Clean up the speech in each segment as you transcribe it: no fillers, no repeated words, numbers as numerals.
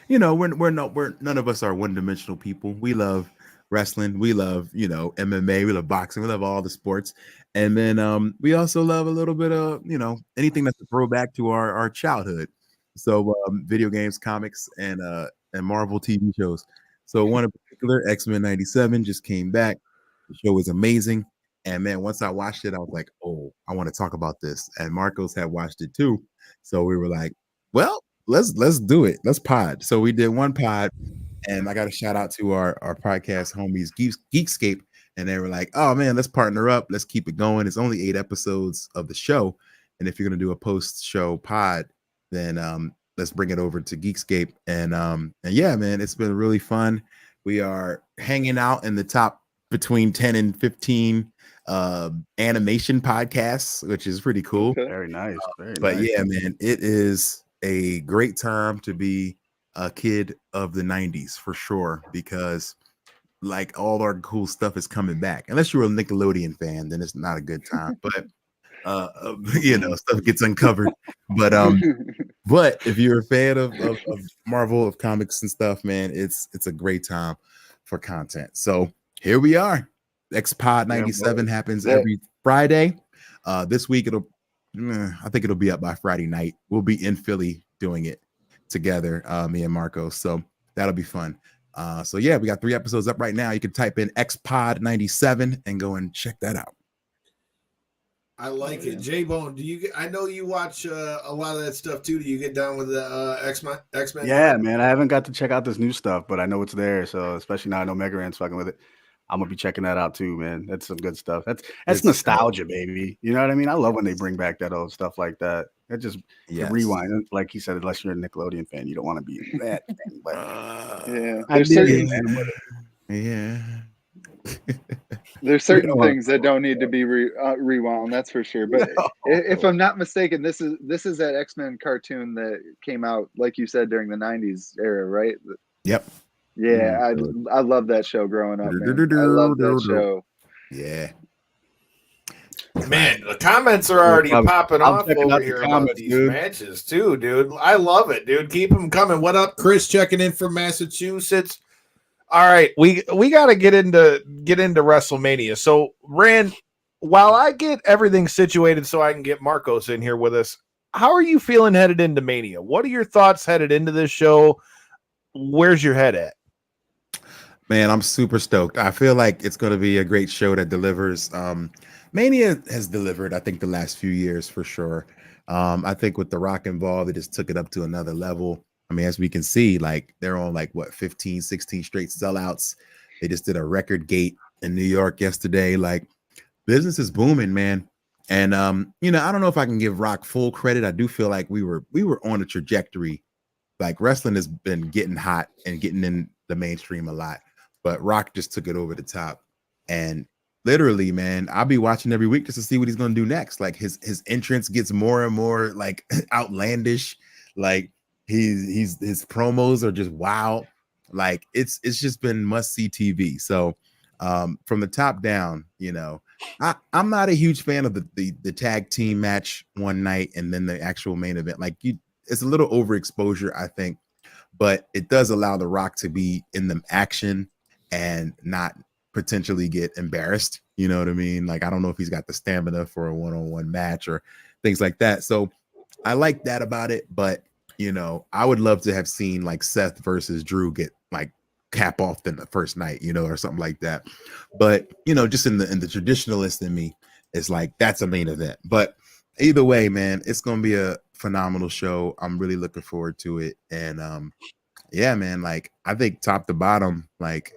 we're none of us are one dimensional people. We love wrestling, we love MMA, we love boxing, we love all the sports, and then we also love a little bit of anything that's a throwback to our childhood. So video games, comics, and Marvel TV shows. So one in particular, X-Men '97 just came back. The show was amazing. And man, once I watched it, I was like, oh, I want to talk about this. And Marcos had watched it too. So we were like, well, let's do it. Let's pod. So we did one pod, and I got a shout out to our podcast homies, Geekscape. And they were like, oh man, let's partner up. Let's keep it going. It's only 8 episodes of the show. And if you're gonna do a post-show pod, then let's bring it over to Geekscape. And yeah, man, it's been really fun. We are hanging out in the top between 10 and 15 animation podcasts, which is pretty cool. Okay. Very nice. But yeah, man, it is a great time to be a kid of the 90s for sure, because like all our cool stuff is coming back. Unless you're a Nickelodeon fan, then it's not a good time. But stuff gets uncovered. But if you're a fan of Marvel, of comics and stuff, man, it's a great time for content. So here we are. X-Pod 97 happens every Friday. This week I think it'll be up by Friday night. We'll be in Philly doing it together, me and Marco. So that'll be fun. So yeah, we got 3 episodes up right now. You can type in X-Pod 97 and go and check that out. I like it. J-Bone, I know you watch a lot of that stuff too. Do you get down with the X-Men? Yeah, man. I haven't got to check out this new stuff, but I know it's there. So especially now I know Mega Ran's fucking with it. I'm gonna be checking that out too, man. That's some good stuff. That's nostalgia, baby. You know what I mean? I love when they bring back that old stuff like that. It just rewind. Like he said, unless you're a Nickelodeon fan, you don't want to be in that thing. But There's certain things that don't need to be rewound. That's for sure. But if I'm not mistaken, this is that X-Men cartoon that came out, like you said, during the '90s era, right? Yep. Yeah, I love that show growing up, man. I love that show. Yeah. Man, the comments are already popping off over here about these matches too, dude. I love it, dude. Keep them coming. What up, Chris? Checking in from Massachusetts. All right, we got to get into WrestleMania. So, Rand, while I get everything situated so I can get Marcos in here with us, how are you feeling headed into Mania? What are your thoughts headed into this show? Where's your head at? Man, I'm super stoked. I feel like it's going to be a great show that delivers. Mania has delivered, I think, the last few years for sure. I think with The Rock involved, it just took it up to another level. I mean, as we can see, like they're on 15, 16 straight sellouts. They just did a record gate in New York yesterday. Like business is booming, man. And I don't know if I can give Rock full credit. I do feel like we were on a trajectory. Like wrestling has been getting hot and getting in the mainstream a lot, but Rock just took it over the top. And literally, man, I'll be watching every week just to see what he's going to do next. Like his entrance gets more and more like outlandish. Like his promos are just wow. Like it's just been must-see TV. So from the top down, I'm not a huge fan of the tag team match one night and then the actual main event. Like it's a little overexposure, I think, but it does allow The Rock to be in the action and not potentially get embarrassed. You know what I mean? Like, I don't know if he's got the stamina for a one-on-one match or things like that. So I like that about it. But, I would love to have seen like Seth versus Drew get like cap off in the first night, or something like that. But, just in the traditionalist in me, it's like, that's a main event. But either way, man, it's going to be a phenomenal show. I'm really looking forward to it. And yeah, man, like I think top to bottom, like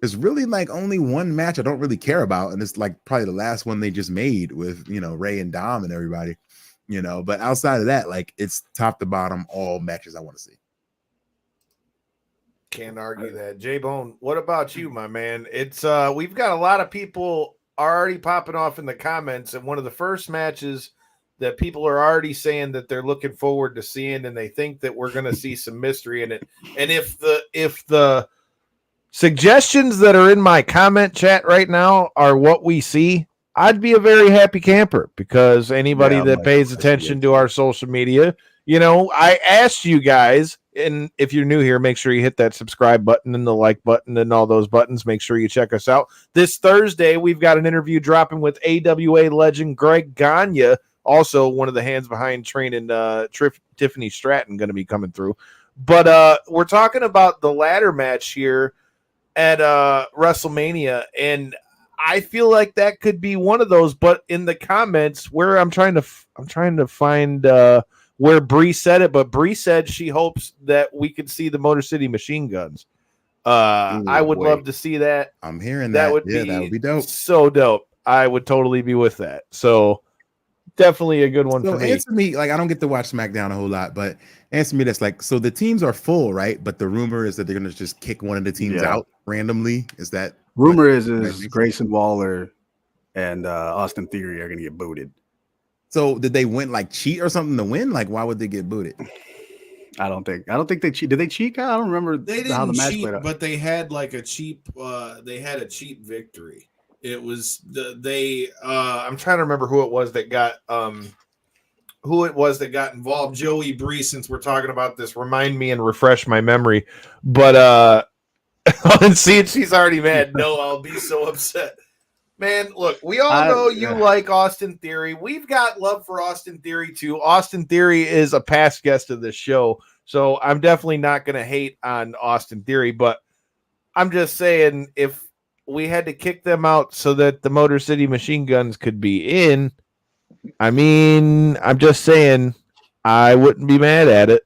there's really like only one match I don't really care about, and it's like probably the last one they just made with Ray and Dom and everybody, but outside of that, like it's top to bottom all matches I want to see. Can't argue that. J-Bone, what about you, my man? It's we've got a lot of people already popping off in the comments, and one of the first matches that people are already saying that they're looking forward to seeing, and they think that we're going to see some mystery in it. And if the suggestions that are in my comment chat right now are what we see, I'd be a very happy camper, because anybody that pays attention to our social media, I asked you guys And if you're new here, make sure you hit that subscribe button and the like button and all those buttons. Make sure you check us out. This Thursday, we've got an interview dropping with AWA legend Greg Gagne, also one of the hands behind training Tiffany Stratton, going to be coming through. But we're talking about the ladder match here at WrestleMania, and I feel like that could be one of those. But in the comments, where I'm trying to find where Bree said it, but Bree said she hopes that we could see the Motor City Machine Guns. I would love to see that. I'm hearing that. That would be dope. So dope. I would totally be with that. So definitely a good one for me. Answer me, like, I don't get to watch SmackDown a whole lot, but answer me this, like, so the teams are full, right? But the rumor is that they're going to just kick one of the teams out randomly. Is that rumor? Is Grayson Waller and Austin Theory are going to get booted? So did they win, like, cheat or something to win? Like, why would they get booted? I don't think they cheat. Did they cheat? I don't remember. They didn't how the match cheat, played out. but they had like a cheap. They had a cheap victory. It was I'm trying to remember who it was that got involved. Joey Bree, since we're talking about this, Remind me and refresh my memory. But see it, she's already mad. No, I'll be so upset. Man, look, we all know you like Austin Theory. We've got love for Austin Theory too. Austin Theory is a past guest of this show, so I'm definitely not going to hate on Austin Theory, but I'm just saying, if we had to kick them out so that the Motor City Machine Guns could be in, I mean, I'm just saying, I wouldn't be mad at it.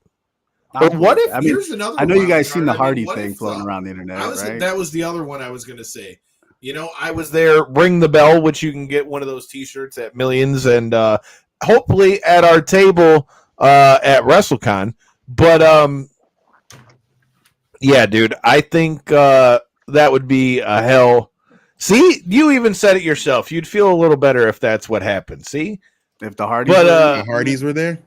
But what if? I mean, here's another. I know you guys seen the Hardy thing floating around the internet, right? That was the other one I was going to say. You know, I was there. Ring the bell, which you can get one of those T-shirts at Millions, and hopefully at our table at WrestleCon. But yeah, dude, I think that would be a hell. See, you even said it yourself. You'd feel a little better if that's what happened. See, if the Hardys, the Hardys were there.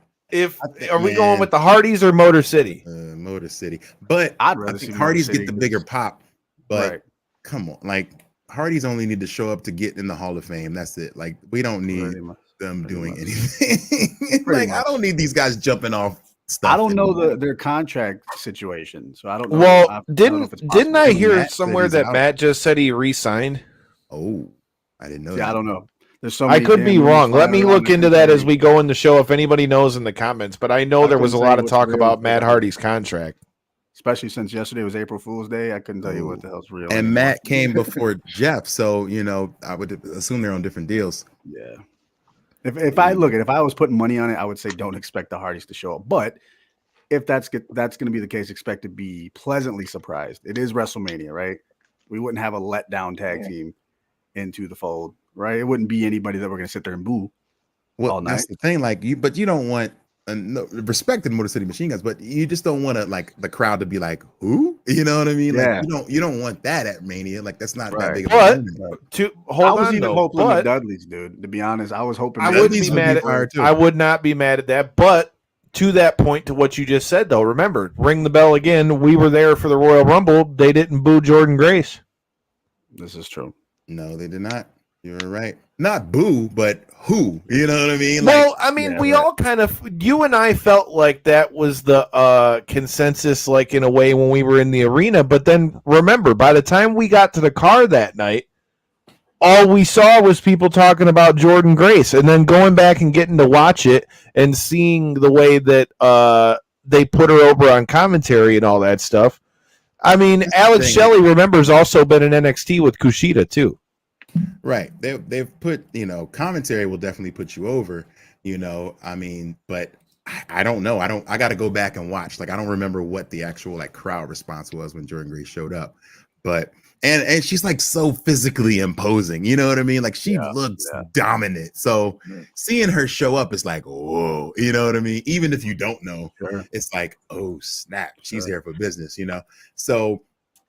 Are we going with the Hardys or Motor City? Motor City, but I'd rather think see Hardys Motor get the City. bigger pop. But Right. come on, like, Hardys only need to show up to get in the Hall of Fame. That's it. Like, we don't need them doing anything. Like, I don't need these guys jumping off stuff. I don't know their contract situation, so I don't know. Well, didn't I hear somewhere that Matt just said he re-signed? Oh, I didn't know. Yeah, that. I don't know. There's so I many could be damn wrong. rumors Let me flying look around into that as we go in the show. If anybody knows in the comments, but I know there was a lot of talk about Matt Hardy's contract. Especially since yesterday was April Fool's Day, I couldn't tell you what the hell's real. And Matt came before Jeff, so I would assume they're on different deals. Yeah. If I was putting money on it, I would say don't expect the Hardys to show up. But if that's going to be the case, expect to be pleasantly surprised. It is WrestleMania, right? We wouldn't have a letdown tag team into the fold, right? It wouldn't be anybody that we're going to sit there and boo. Well, all night. That's the thing. Like, you don't want. No, respect the Motor City Machine Guns, but you just don't want to, like, the crowd to be like, who? You know what I mean? Yeah. Like, you don't want that at Mania. Like, that's not that big of But a moment. hold I was on, even though, hoping but the Dudleys, dude. To be honest, I was hoping. I wouldn't be mad at. I would not be mad at that. But to that point, to what you just said, though, remember, ring the bell again. We were there for the Royal Rumble. They didn't boo Jordan Grace. This is true. No, they did not. You're right. Not boo, but who? You know what I mean? Well, I mean, we all kind of, you and I felt like that was the consensus, like, in a way, when we were in the arena. But then remember, by the time we got to the car that night, all we saw was people talking about Jordan Grace, and then going back and getting to watch it and seeing the way that they put her over on commentary and all that stuff. I mean, Alex Shelley, remember, has also been in NXT with Kushida too. Right. They've put, commentary will definitely put you over, I mean, but I don't know. I got to go back and watch. Like, I don't remember what the actual, like, crowd response was when Jordan Grace showed up, but and she's, like, so physically imposing, you know what I mean? Like, she looks dominant. So seeing her show up is like, whoa, you know what I mean? Even if you don't know, it's like, oh snap, she's here for business, So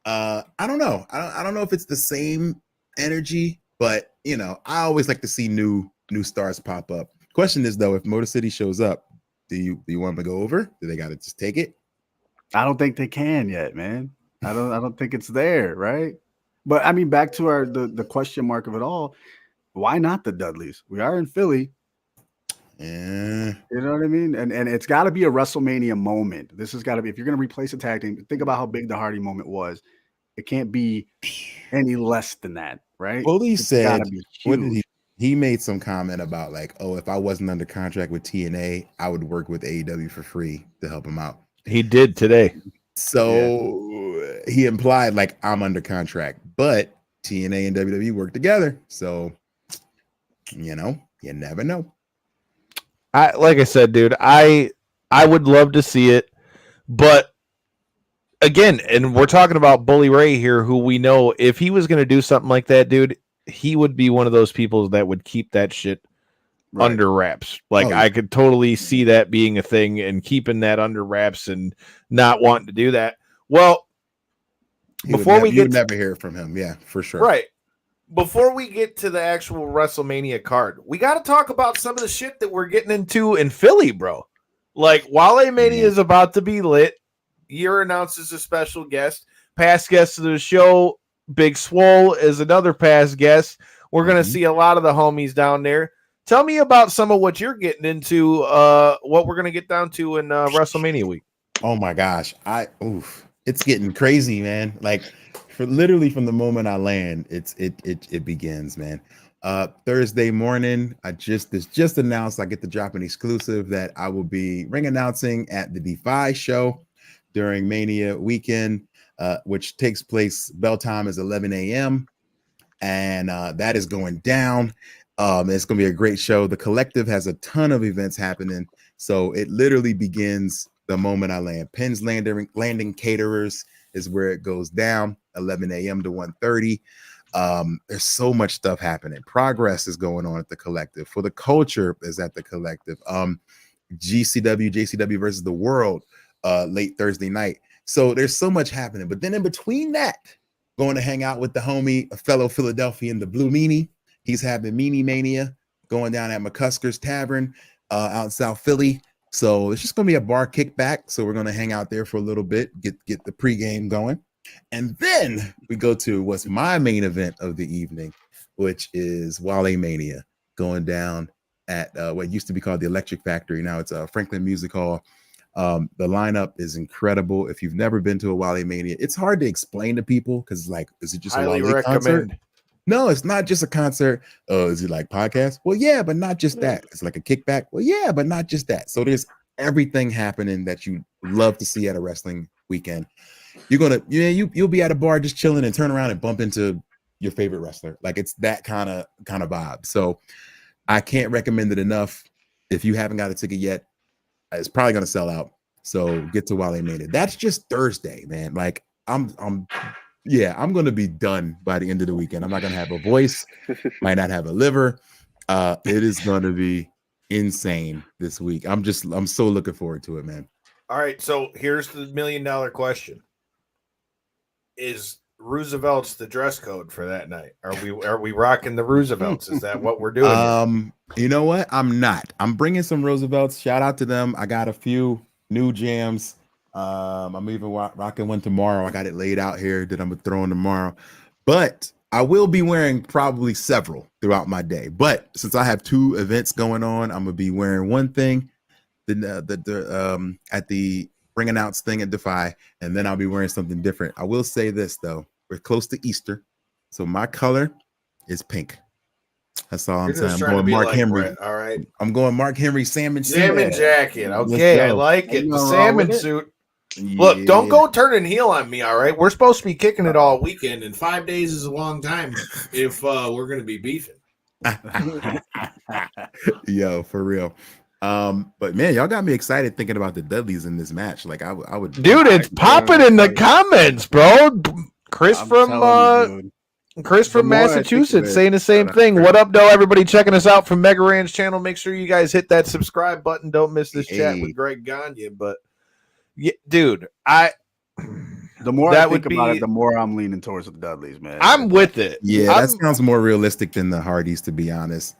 I don't know. I don't know if it's the same energy, but I always like to see new stars pop up. Question is, though, if Motor City shows up, do you want them to go over? Do they got to just take it? I don't think they can yet, man. I don't think it's there, right? But I mean, back to the question mark of it all. Why not the Dudleys? We are in Philly. Yeah. You know what I mean? And it's got to be a WrestleMania moment. This has got to be, if you're going to replace a tag team, think about how big the Hardy moment was. It can't be any less than that, right? Bully said, gotta be what did huge. he made some comment about like, oh, if I wasn't under contract with TNA, I would work with AEW for free to help him out. He did today. So he implied like I'm under contract, but TNA and WWE work together. So, you know, you never know. Like I said, dude, I would love to see it, but again, and we're talking about Bully Ray here, who we know if he was going to do something like that, dude, he would be one of those people that would keep that shit under wraps. Like I could totally see that being a thing and keeping that under wraps and not wanting to do that. Well, You would never hear from him. Yeah, for sure. Right. Before we get to the actual WrestleMania card, we got to talk about some of the shit that we're getting into in Philly, bro. Like, Wale Mania is about to be lit. Year announces a special guest. Past guest of the show, Big Swole, is another past guest. We're going to see a lot of the homies down there. Tell me about some of what you're getting into, what we're going to get down to in WrestleMania week. Oh, my gosh. It's getting crazy, man. Like, literally from the moment I land, it begins, man. Thursday morning, this just announced I get to drop an exclusive that I will be ring announcing at the Defy show during Mania weekend, which takes place, bell time is 11 a.m. And that is going down. It's going to be a great show. The Collective has a ton of events happening. So it literally begins the moment I land. Penn's Landing Caterers is where it goes down, 11 a.m. to 1:30. There's so much stuff happening. Progress is going on at the Collective. For the Culture is at the Collective. JCW versus the World late Thursday night. So there's so much happening. But then in between that, going to hang out with the homie, a fellow Philadelphian, the Blue Meanie. He's having Meanie Mania going down at McCusker's Tavern out in South Philly. So it's just going to be a bar kickback. So we're going to hang out there for a little bit, get the pregame going. And then we go to what's my main event of the evening, which is Wale Mania going down at what used to be called the Electric Factory. Now it's Franklin Music Hall. The lineup is incredible. If you've never been to a Wale Mania, it's hard to explain to people because, like, is it just a Wale concert? No, it's not just a concert. Oh, is it like podcast? Well, yeah, but not just that. It's like a kickback. Well, yeah, but not just that. So there's everything happening that you love to see at a wrestling weekend. You'll be at a bar just chilling and turn around and bump into your favorite wrestler. Like it's that kind of vibe. So I can't recommend it enough. If you haven't got a ticket yet, it's probably going to sell out. So get to Wale Mania. That's just Thursday, man. Like I'm going to be done by the end of the weekend. I'm not going to have a voice, might not have a liver. It is going to be insane this week. I'm so looking forward to it, man. All right. So here's the $1 million question. Is Roosevelt's the dress code for that night? Are we rocking the Roosevelts? Is that what we're doing? You know what? I'm not. I'm bringing some Roosevelts. Shout out to them. I got a few new jams. I'm even rocking one tomorrow. I got it laid out here that I'm gonna throw in tomorrow. But I will be wearing probably several throughout my day. But since I have 2 events going on, I'm gonna be wearing one thing at the ring announce thing at Defy, and then I'll be wearing something different. I will say this though. We're close to Easter, so my color is pink. That's all I'm saying. I'm going Mark Henry. Brett, all right. I'm going Mark Henry salmon jacket. Okay, I like it. The salmon suit. Yeah. Look, don't go turning heel on me, all right? We're supposed to be kicking it all weekend, and 5 days is a long time if we're going to be beefing. Yo, for real. But man, y'all got me excited thinking about the Dudleys in this match. Like I would. Dude, it's popping in the comments, bro. Chris from Massachusetts saying the same thing. What up, though? Everybody checking us out from Mega Ranch channel. Make sure you guys hit that subscribe button. Don't miss this chat with Greg Gagne. But yeah, dude, the more I think about it, the more I'm leaning towards the Dudleys, man. I'm with it. Yeah, that sounds more realistic than the Hardys, to be honest.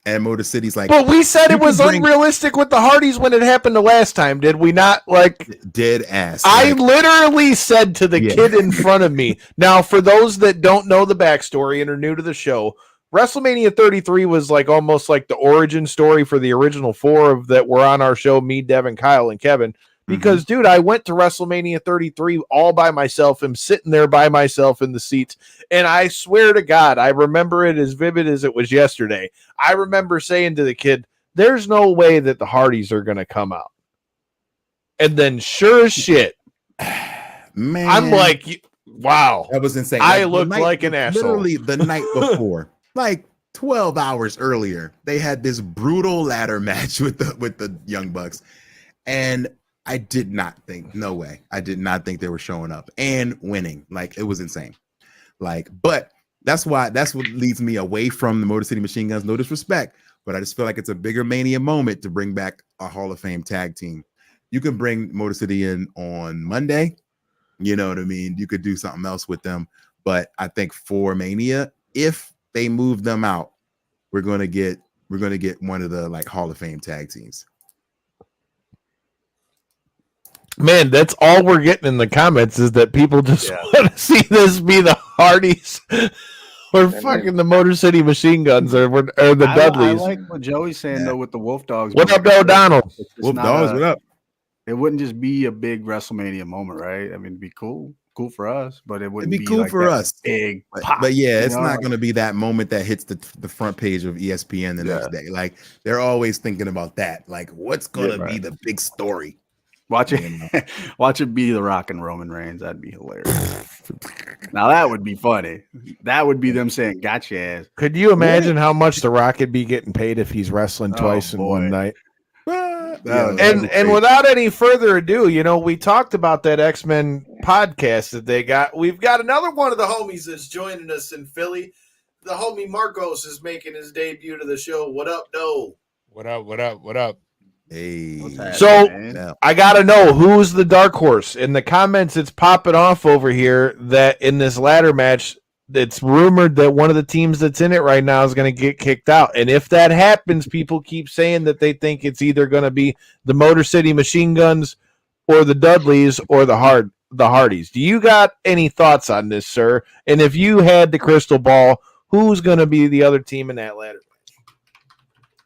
And Motor City's like, but we said it was unrealistic with the Hardys when it happened the last time, did we not? Like, dead ass. I literally said to the kid in front of me. Now, for those that don't know the backstory and are new to the show, WrestleMania 33 was like almost like the origin story for the original 4 of that were on our show, me, Devin, Kyle, and Kevin. Because, dude, I went to WrestleMania 33 all by myself. I'm sitting there by myself in the seats. And I swear to God, I remember it as vivid as it was yesterday. I remember saying to the kid, there's no way that the Hardys are going to come out. And then sure as shit, man, I'm like, wow. That was insane. I looked like an asshole. Literally the night before, like 12 hours earlier, they had this brutal ladder match with the Young Bucks. And I did not think, no way. I did not think they were showing up and winning. Like, it was insane. Like, but that's what leads me away from the Motor City Machine Guns. No disrespect, but I just feel like it's a bigger Mania moment to bring back a Hall of Fame tag team. You can bring Motor City in on Monday. You know what I mean? You could do something else with them. But I think for Mania, if they move them out, we're gonna get one of the like Hall of Fame tag teams. Man, that's all we're getting in the comments is that people just want to see this be the Hardys or fucking the Motor City Machine Guns or the Dudleys. I like what Joey's saying though with the Wolf Dogs. What up, O'Donnell? Wolf Dogs, what up? It wouldn't just be a big WrestleMania moment, right? I mean, it'd be cool for us, but it wouldn't be cool like for us. Big, but yeah, it's not going to be that moment that hits the front page of ESPN the next day. Like they're always thinking about that. Like, what's going to be the big story? Watch it be The Rock and Roman Reigns. That'd be hilarious. Now that would be funny. That would be them saying, "Gotcha ass." Could you imagine how much The Rock would be getting paid if he's wrestling twice in one night? And without any further ado, we talked about that X-Men podcast that they got. We've got another one of the homies that's joining us in Philly. The homie Marcos is making his debut to the show. What up, Doe? What up? Hey. So I gotta know who's the dark horse. In the comments, it's popping off over here that in this ladder match, it's rumored that one of the teams that's in it right now is going to get kicked out. And if that happens, people keep saying that they think it's either going to be the Motor City Machine Guns or the Dudleys or the Hardys. Do you got any thoughts on this, sir? And if you had the crystal ball, who's going to be the other team in that ladder match?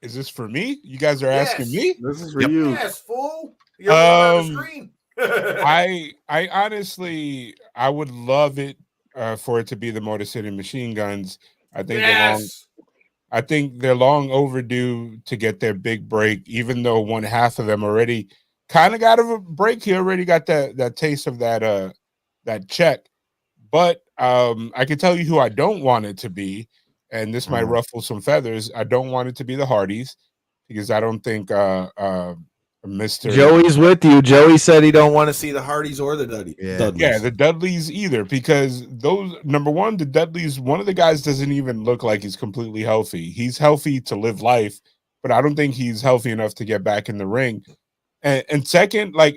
Is this for me? You guys are asking me? This is for you. Yes, fool. You're on the screen. I honestly, I would love it for it to be the Motor City Machine Guns. I think they're long overdue to get their big break, even though one half of them already kind of got a break. He already got that taste of that check. But I can tell you who I don't want it to be, and this might ruffle some feathers. I don't want it to be the Hardys because I don't think Mr. Joey's with you. Joey said he don't want to see the Hardys or the Dudleys. Yeah, the Dudleys either, because those, number one, the Dudleys, one of the guys doesn't even look like he's completely healthy. He's healthy to live life, but I don't think he's healthy enough to get back in the ring. And second, like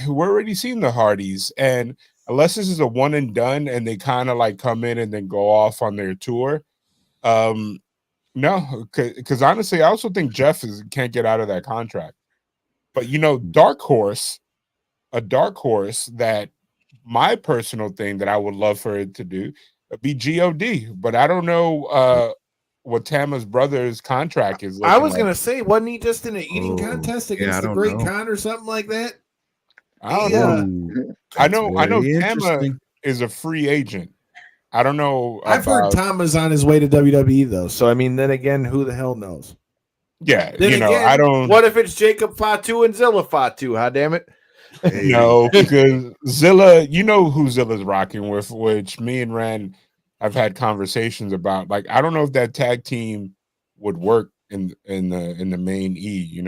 we're already seen the Hardys, and unless this is a one and done and they kind of like come in and then go off on their tour, no, because honestly, I also think Jeff can't get out of that contract. But dark horse that my personal thing that I would love for it to do would be God. But I don't know what Tama's brother's contract is. I was gonna say, wasn't he just in an eating contest against the Great Khan or something like that? I don't know. I know Tama is a free agent. I don't know. I've heard Tama's on his way to WWE though. So I mean, then again, who the hell knows? Yeah, then I don't. What if it's Jacob Fatu and Zilla Fatu? Huh, damn it! No, because Zilla, you know who Zilla's rocking with, which me and Ren have had conversations about. Like, I don't know if that tag team would work in the main E.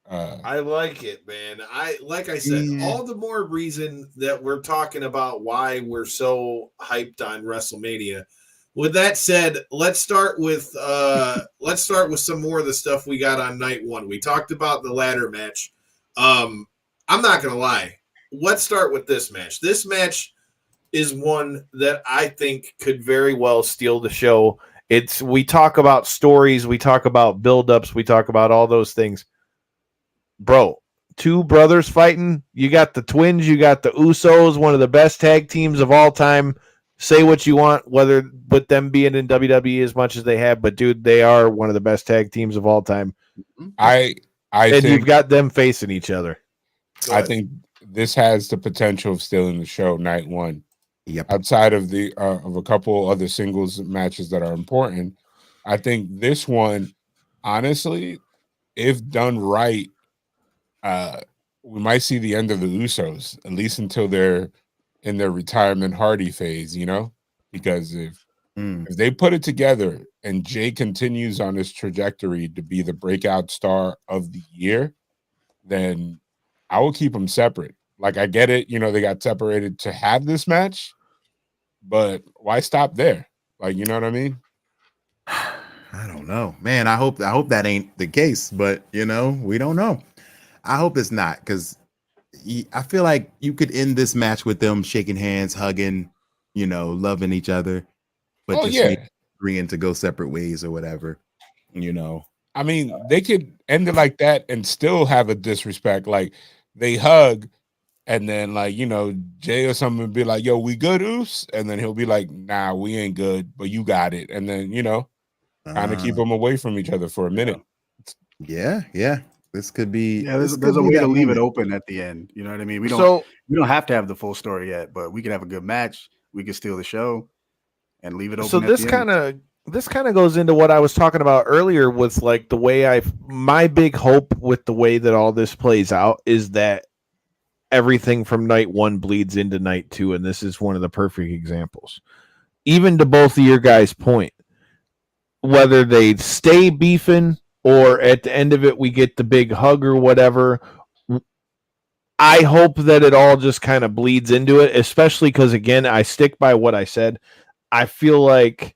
I like it, man. Like I said, all the more reason that we're talking about why we're so hyped on WrestleMania. With that said, let's start with some more of the stuff we got on night one. We talked about the ladder match. I'm not gonna lie. Let's start with this match. This match is one that I think could very well steal the show. We talk about stories, we talk about build-ups, we talk about all those things. Bro, two brothers fighting. You got the twins, you got the Usos, one of the best tag teams of all time. say what you want, whether with them being in WWE as much as they have, but dude, they are one of the best tag teams of all time. I and think you've got them facing each other. I think this has the potential of stealing the show night one. Yep. Outside of the of a couple other singles matches that are important, I think this one, honestly, if done right, we might see the end of the Usos, at least until they're in their retirement Hardy phase, you know? Because if they put it together and Jay continues on his trajectory to be the breakout star of the year, then I will keep them separate. Like, I get it, you know, they got separated to have this match, but why stop there? Like, you know what I mean? I don't know, man. I hope that ain't the case, but you know, we don't know. I hope it's not, because I feel like you could end this match with them shaking hands, hugging, you know, loving each other, but just maybe agreeing to go separate ways or whatever, you know. I mean, they could end it like that and still have a disrespect. Like, they hug, and then, like, you know, Jay or something would be like, yo, we good, Oos? And then he'll be like, nah, we ain't good, but you got it. And then, you know, kind of keep them away from each other for a minute. Yeah. This could be. Yeah, there's a way to leave it open at the end. You know what I mean? We don't have to have the full story yet, but we could have a good match. We could steal the show and leave it open. So this kind of goes into what I was talking about earlier with like the way my big hope with the way that all this plays out is that everything from night one bleeds into night two, and this is one of the perfect examples. Even to both of your guys' point, whether they stay beefing or at the end of it we get the big hug or whatever, I hope that it all just kind of bleeds into it, especially because, again, I stick by what I said. I feel like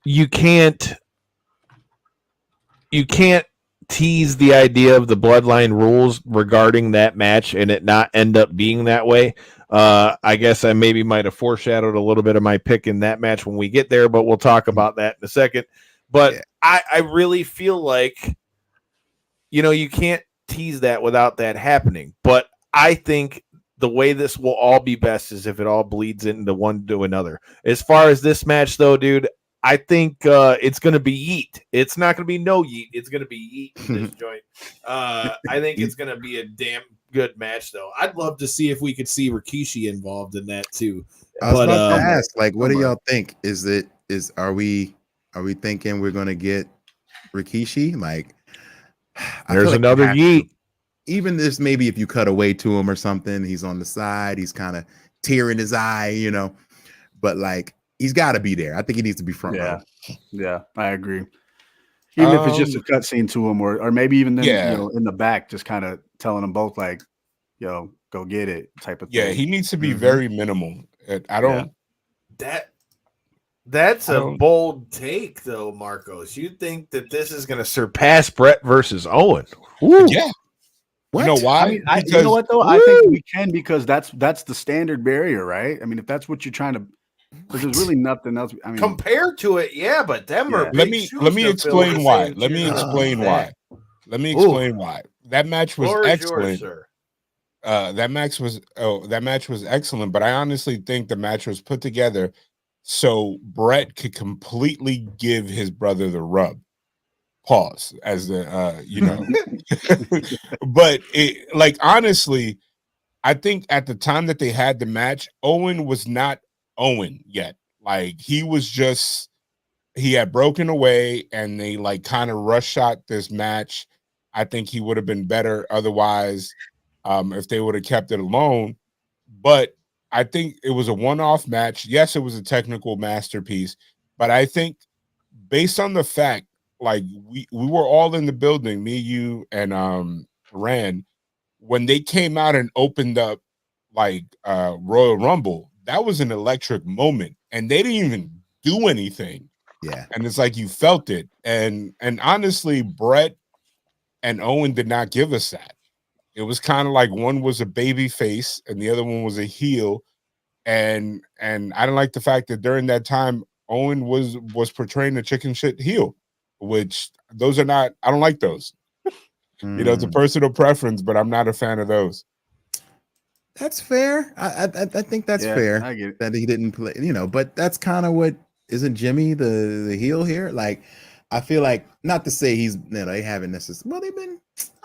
you can't tease the idea of the bloodline rules regarding that match and it not end up being that way. I guess I maybe might have foreshadowed a little bit of my pick in that match when we get there, but we'll talk about that in a second. But I really feel like, you know, you can't tease that without that happening. But I think the way this will all be best is if it all bleeds into one to another. As far as this match, though, dude, I think it's going to be yeet. It's not going to be no yeet. It's going to be yeet in this joint. I think it's going to be a damn good match, though. I'd love to see if we could see Rikishi involved in that, too. I was about to ask, like, what do y'all think? Are we thinking we're going to get Rikishi? Like, there's another yeet. Even this, maybe if you cut away to him or something, he's on the side, he's kind of tearing his eye, you know, but like, he's got to be there. I think he needs to be front row. Yeah, I agree. Even if it's just a cutscene to him, or maybe even then, you know, in the back, just kind of telling them both like, "Yo, go get it," type of thing. Yeah, he needs to be very minimal. I don't. That's a bold take, though, Marcos. You think that this is going to surpass Brett versus Owen? Ooh. Yeah. What? You know why? I mean, you know what though? I think we can, because that's the standard barrier, right? I mean, if that's what you're trying to. Because there's really nothing else. I mean, compared to it, yeah, but them are. Let me explain why. Let me explain why. That match was excellent. That match was excellent, but I honestly think the match was put together so Brett could completely give his brother the rub. Pause as the you know, but honestly, I think at the time that they had the match, Owen was not Owen yet. Like, he had broken away, and they like kind of rush shot this match. I think he would have been better otherwise if they would have kept it alone. But I think it was a one-off match. Yes, it was a technical masterpiece, but I think based on the fact, like, we were all in the building, me, you, and Rand, when they came out and opened up like Royal Rumble, that was an electric moment, and they didn't even do anything. Yeah, and it's like you felt it, and honestly, Brett and Owen did not give us that. It was kind of like one was a baby face and the other one was a heel, and I didn't like the fact that during that time Owen was portraying a chicken shit heel, which those are not. I don't like those. You know, it's a personal preference, but I'm not a fan of those. That's fair. I think that's fair. I get it. That he didn't play, but that's kind of what isn't Jimmy the heel here? Like, I feel like, not to say they haven't necessarily. Well, they've been.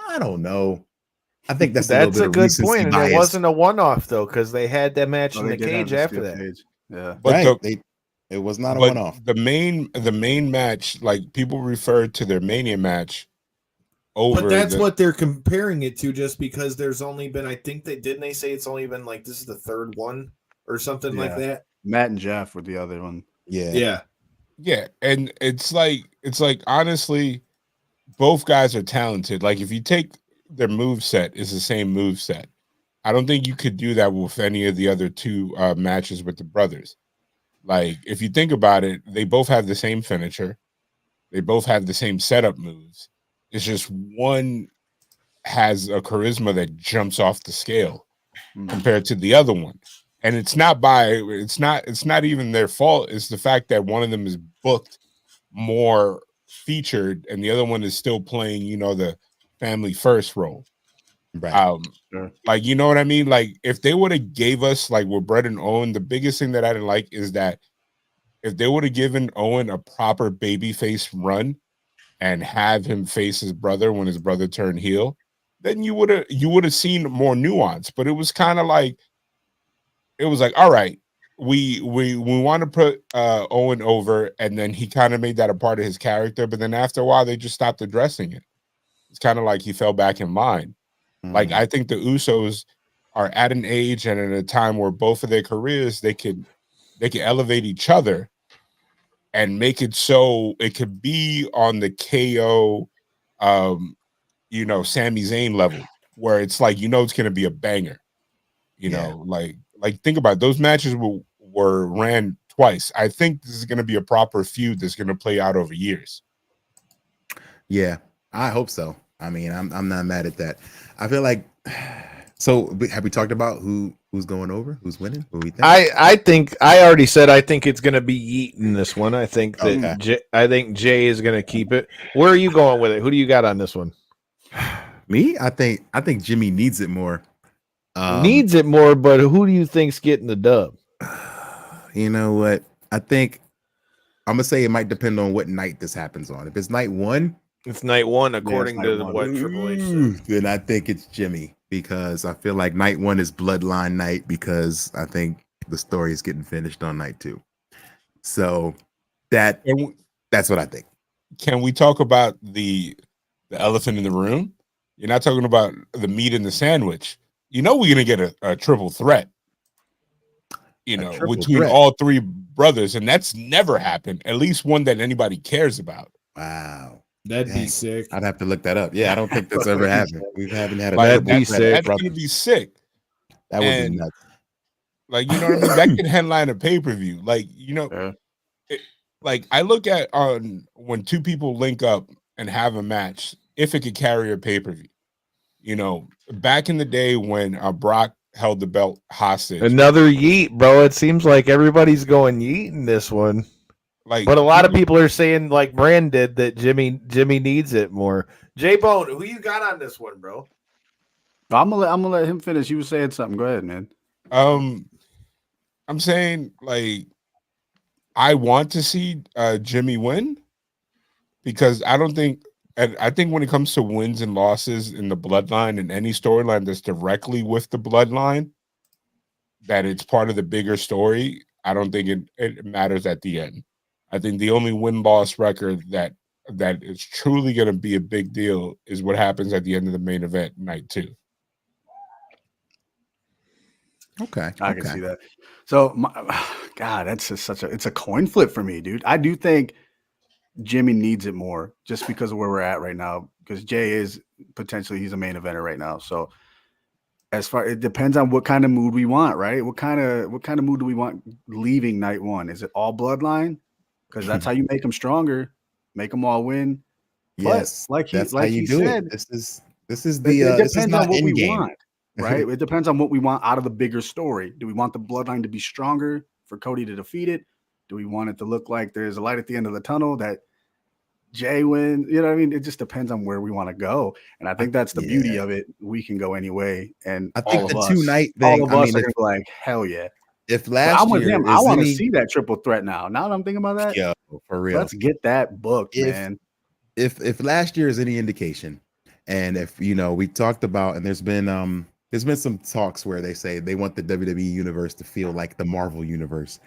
I don't know. I think that's a little That's bit a of good recency point, and it bias. wasn't a one-off though, because they had that match Oh, in they the did have cage the after steel that. cage. Yeah. But Right. It was not a one-off. The main match, like people referred to their Mania match over. But that's what they're comparing it to, just because there's only been, I think they say it's only been like this is the third one or something like that. Matt and Jeff were the other one. Yeah. Yeah, and it's like honestly, both guys are talented. Like if you take their move set, is the same move set. I don't think you could do that with any of the other two matches with the brothers. Like if you think about it, they both have the same finisher. They both have the same setup moves. It's just one has a charisma that jumps off the scale compared to the other one. And it's not even their fault. It's the fact that one of them is booked more featured and the other one is still playing, the family first role. Right. Like, you know what I mean? Like if they would have gave us, like with Brett and Owen, the biggest thing that I didn't like is that if they would have given Owen a proper babyface run and have him face his brother when his brother turned heel, then you would have seen more nuance. But it was kind of like, all right, we want to put Owen over, and then he kind of made that a part of his character. But then after a while, they just stopped addressing it. It's kind of like he fell back in line. Like I think the Usos are at an age and at a time where both of their careers they can elevate each other and make it so it could be on the KO, Sami Zayn level, where it's like it's going to be a banger. Like think about it. Those matches were ran twice. I think this is going to be a proper feud that's going to play out over years. Yeah, I hope so. I mean, I'm not mad at that. I feel like. So, have we talked about who's going over? Who's winning? Who we think? I think I already said I think it's going to be Yeet in this one. I think that I think Jay is going to keep it. Where are you going with it? Who do you got on this one? Me? I think Jimmy needs it more. Needs it more, but who do you think's getting the dub? You know what? I think I'm gonna say it might depend on what night this happens on. If it's night one, it's night one, according to what Triple H said. Then I think it's Jimmy, because I feel like night one is Bloodline night, because I think the story is getting finished on night two. So that's what I think. Can we talk about the elephant in the room? You're not talking about the meat in the sandwich. We're gonna get a triple threat. Between all three brothers, and that's never happened. At least one that anybody cares about. Wow. That'd be sick. I'd have to look that up. Yeah, I don't think that's ever happened. We haven't had a that'd be sick. That's gonna be sick. That would be nuts. Like, you know what I mean? That could headline a pay-per-view. Like, like I look at when two people link up and have a match, if it could carry a pay-per-view. Back in the day when Brock held the belt hostage. Another yeet, bro. It seems like everybody's going yeet in this one. But a lot of people are saying, like Brand did, that Jimmy needs it more. J-Bone, who you got on this one, bro? I'm gonna let him finish. You were saying something. Go ahead, man. I'm saying, like, I want to see Jimmy win, because I think when it comes to wins and losses in the bloodline and any storyline that's directly with the bloodline, that it's part of the bigger story, I don't think it matters at the end. I think the only win-loss record that is truly going to be a big deal is what happens at the end of the main event, night 2. Okay, I can see that. So, God, that's just it's a coin flip for me, dude. I do think Jimmy needs it more, just because of where we're at right now. Because Jay is potentially, he's a main eventer right now. So, it depends on what kind of mood we want, right? What kind of mood do we want leaving night one? Is it all bloodline? Because that's how you make them stronger, make them all win. Yes, but that's how you do said, it. This is the it depends on what we game. want, right? It depends on what we want out of the bigger story. Do we want the bloodline to be stronger for Cody to defeat it? Do we want it to look like there's a light at the end of the tunnel, that Jay win. You know what I mean? It just depends on where we want to go. And I think that's the beauty of it. We can go any way. And I think the all two-night of thing, us are going to be like, hell yeah. If But last I'm with year him. I is want to any see that triple threat now. Now that I'm thinking about that, yo, for real. let's get that booked, man. If last year is any indication, and if we talked about, and there's been some talks where they say they want the WWE universe to feel like the Marvel universe.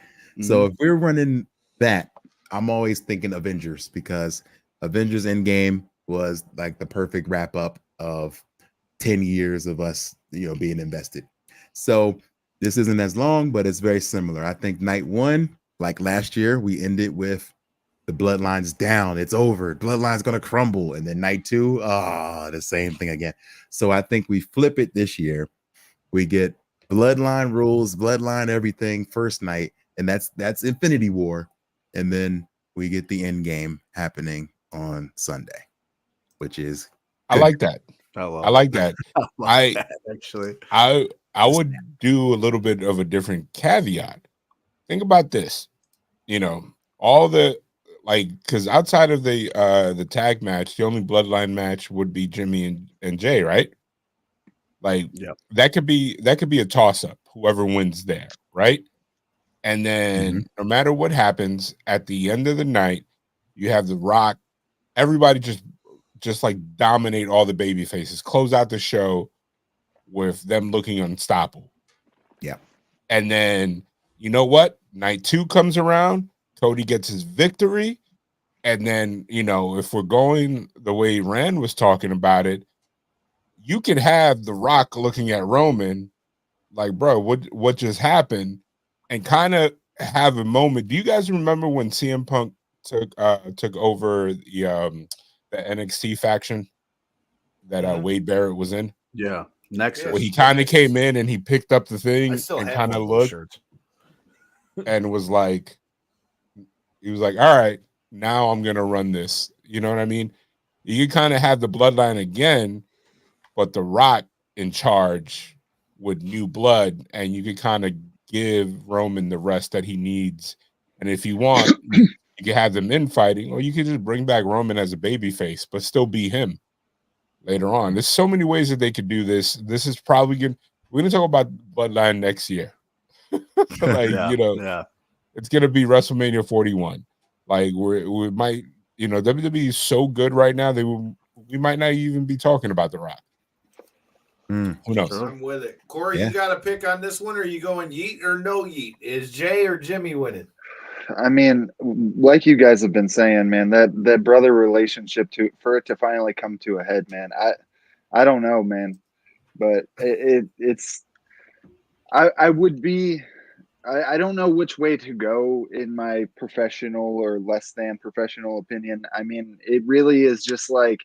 So if we're running that, I'm always thinking Avengers, because Avengers Endgame was like the perfect wrap up of 10 years of us, being invested. So this isn't as long, but it's very similar. I think night one, like last year, we ended with the bloodline's down. It's over. Bloodline's going to crumble. And then night two, the same thing again. So I think we flip it this year. We get bloodline rules, bloodline everything first night. And that's Infinity War. And then we get the end game happening on Sunday, which is I like that. I like that. Actually, I would do a little bit of a different caveat. Think about this. All the because outside of the tag match, the only bloodline match would be Jimmy and Jay, right? That could be a toss-up, whoever wins there, right? And then no matter what happens at the end of the night, you have The Rock, everybody just like dominate all the baby faces, close out the show with them looking unstoppable. Yeah. And then you know what? Night two comes around, Cody gets his victory. And then, if we're going the way Rand was talking about it, you could have The Rock looking at Roman like, bro, what just happened? And kind of have a moment. Do you guys remember when CM Punk took over the NXT faction that Wade Barrett was in? Yeah. Nexus. Well, he kind of came in and he picked up the thing and kind of looked and was like, all right, now I'm going to run this. You know what I mean? You kind of have the bloodline again, but The Rock in charge with new blood, and you could kind of give Roman the rest that he needs. And if you want, you can have them infighting, or you could just bring back Roman as a babyface, but still be him later on. There's so many ways that they could do this. This is probably good. We're going to talk about bloodline next year. It's going to be WrestleMania 41. Like we might, WWE is so good right now that we might not even be talking about The Rock. Who knows? I'm with it. Corey, you got to pick on this one. Or are you going yeet or no yeet? Is Jay or Jimmy winning? I mean, like you guys have been saying, man, that brother relationship for it to finally come to a head, man. I don't know, man, but it's I would be. I don't know which way to go in my professional or less than professional opinion. I mean, it really is just like,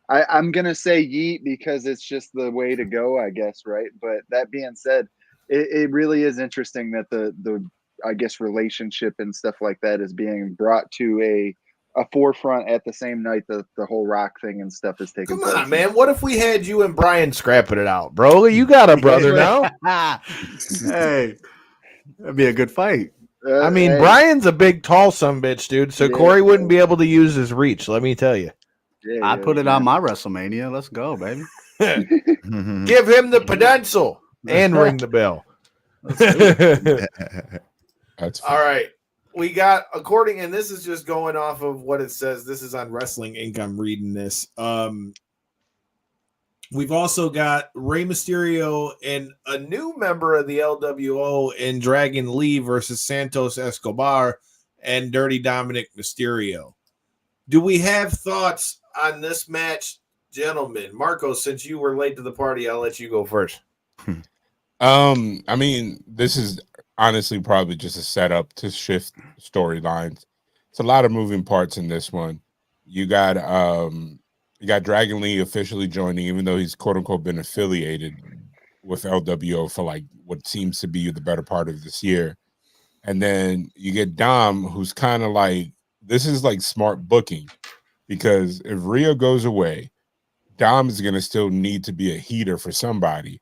I'm going to say yeet because it's just the way to go, I guess, right? But that being said, it really is interesting that the I guess, relationship and stuff like that is being brought to a forefront at the same night that the whole Rock thing and stuff is taking place. Come on, man. What if we had you and Brian scrapping it out, bro? You got a brother now. Hey. That'd be a good fight. I mean, Brian's a big, tall sumbitch, dude. So Corey wouldn't be able to use his reach. Let me tell you. I put it on my WrestleMania. Let's go, baby. Give him the potential and ring the bell. That's all right. We got and this is just going off of what it says. This is on Wrestling Inc. I'm reading this. We've also got Rey Mysterio and a new member of the LWO in Dragon Lee versus Santos Escobar and Dirty Dominic Mysterio. Do we have thoughts on this match, gentlemen? Marco, since you were late to the party, I'll let you go first. I mean, this is honestly probably just a setup to shift storylines. It's a lot of moving parts in this one. You got Dragon Lee officially joining, even though he's quote unquote been affiliated with LWO for like what seems to be the better part of this year. And then you get Dom, who's kind of like, this is like smart booking, because if Rhea goes away, Dom is going to still need to be a heater for somebody.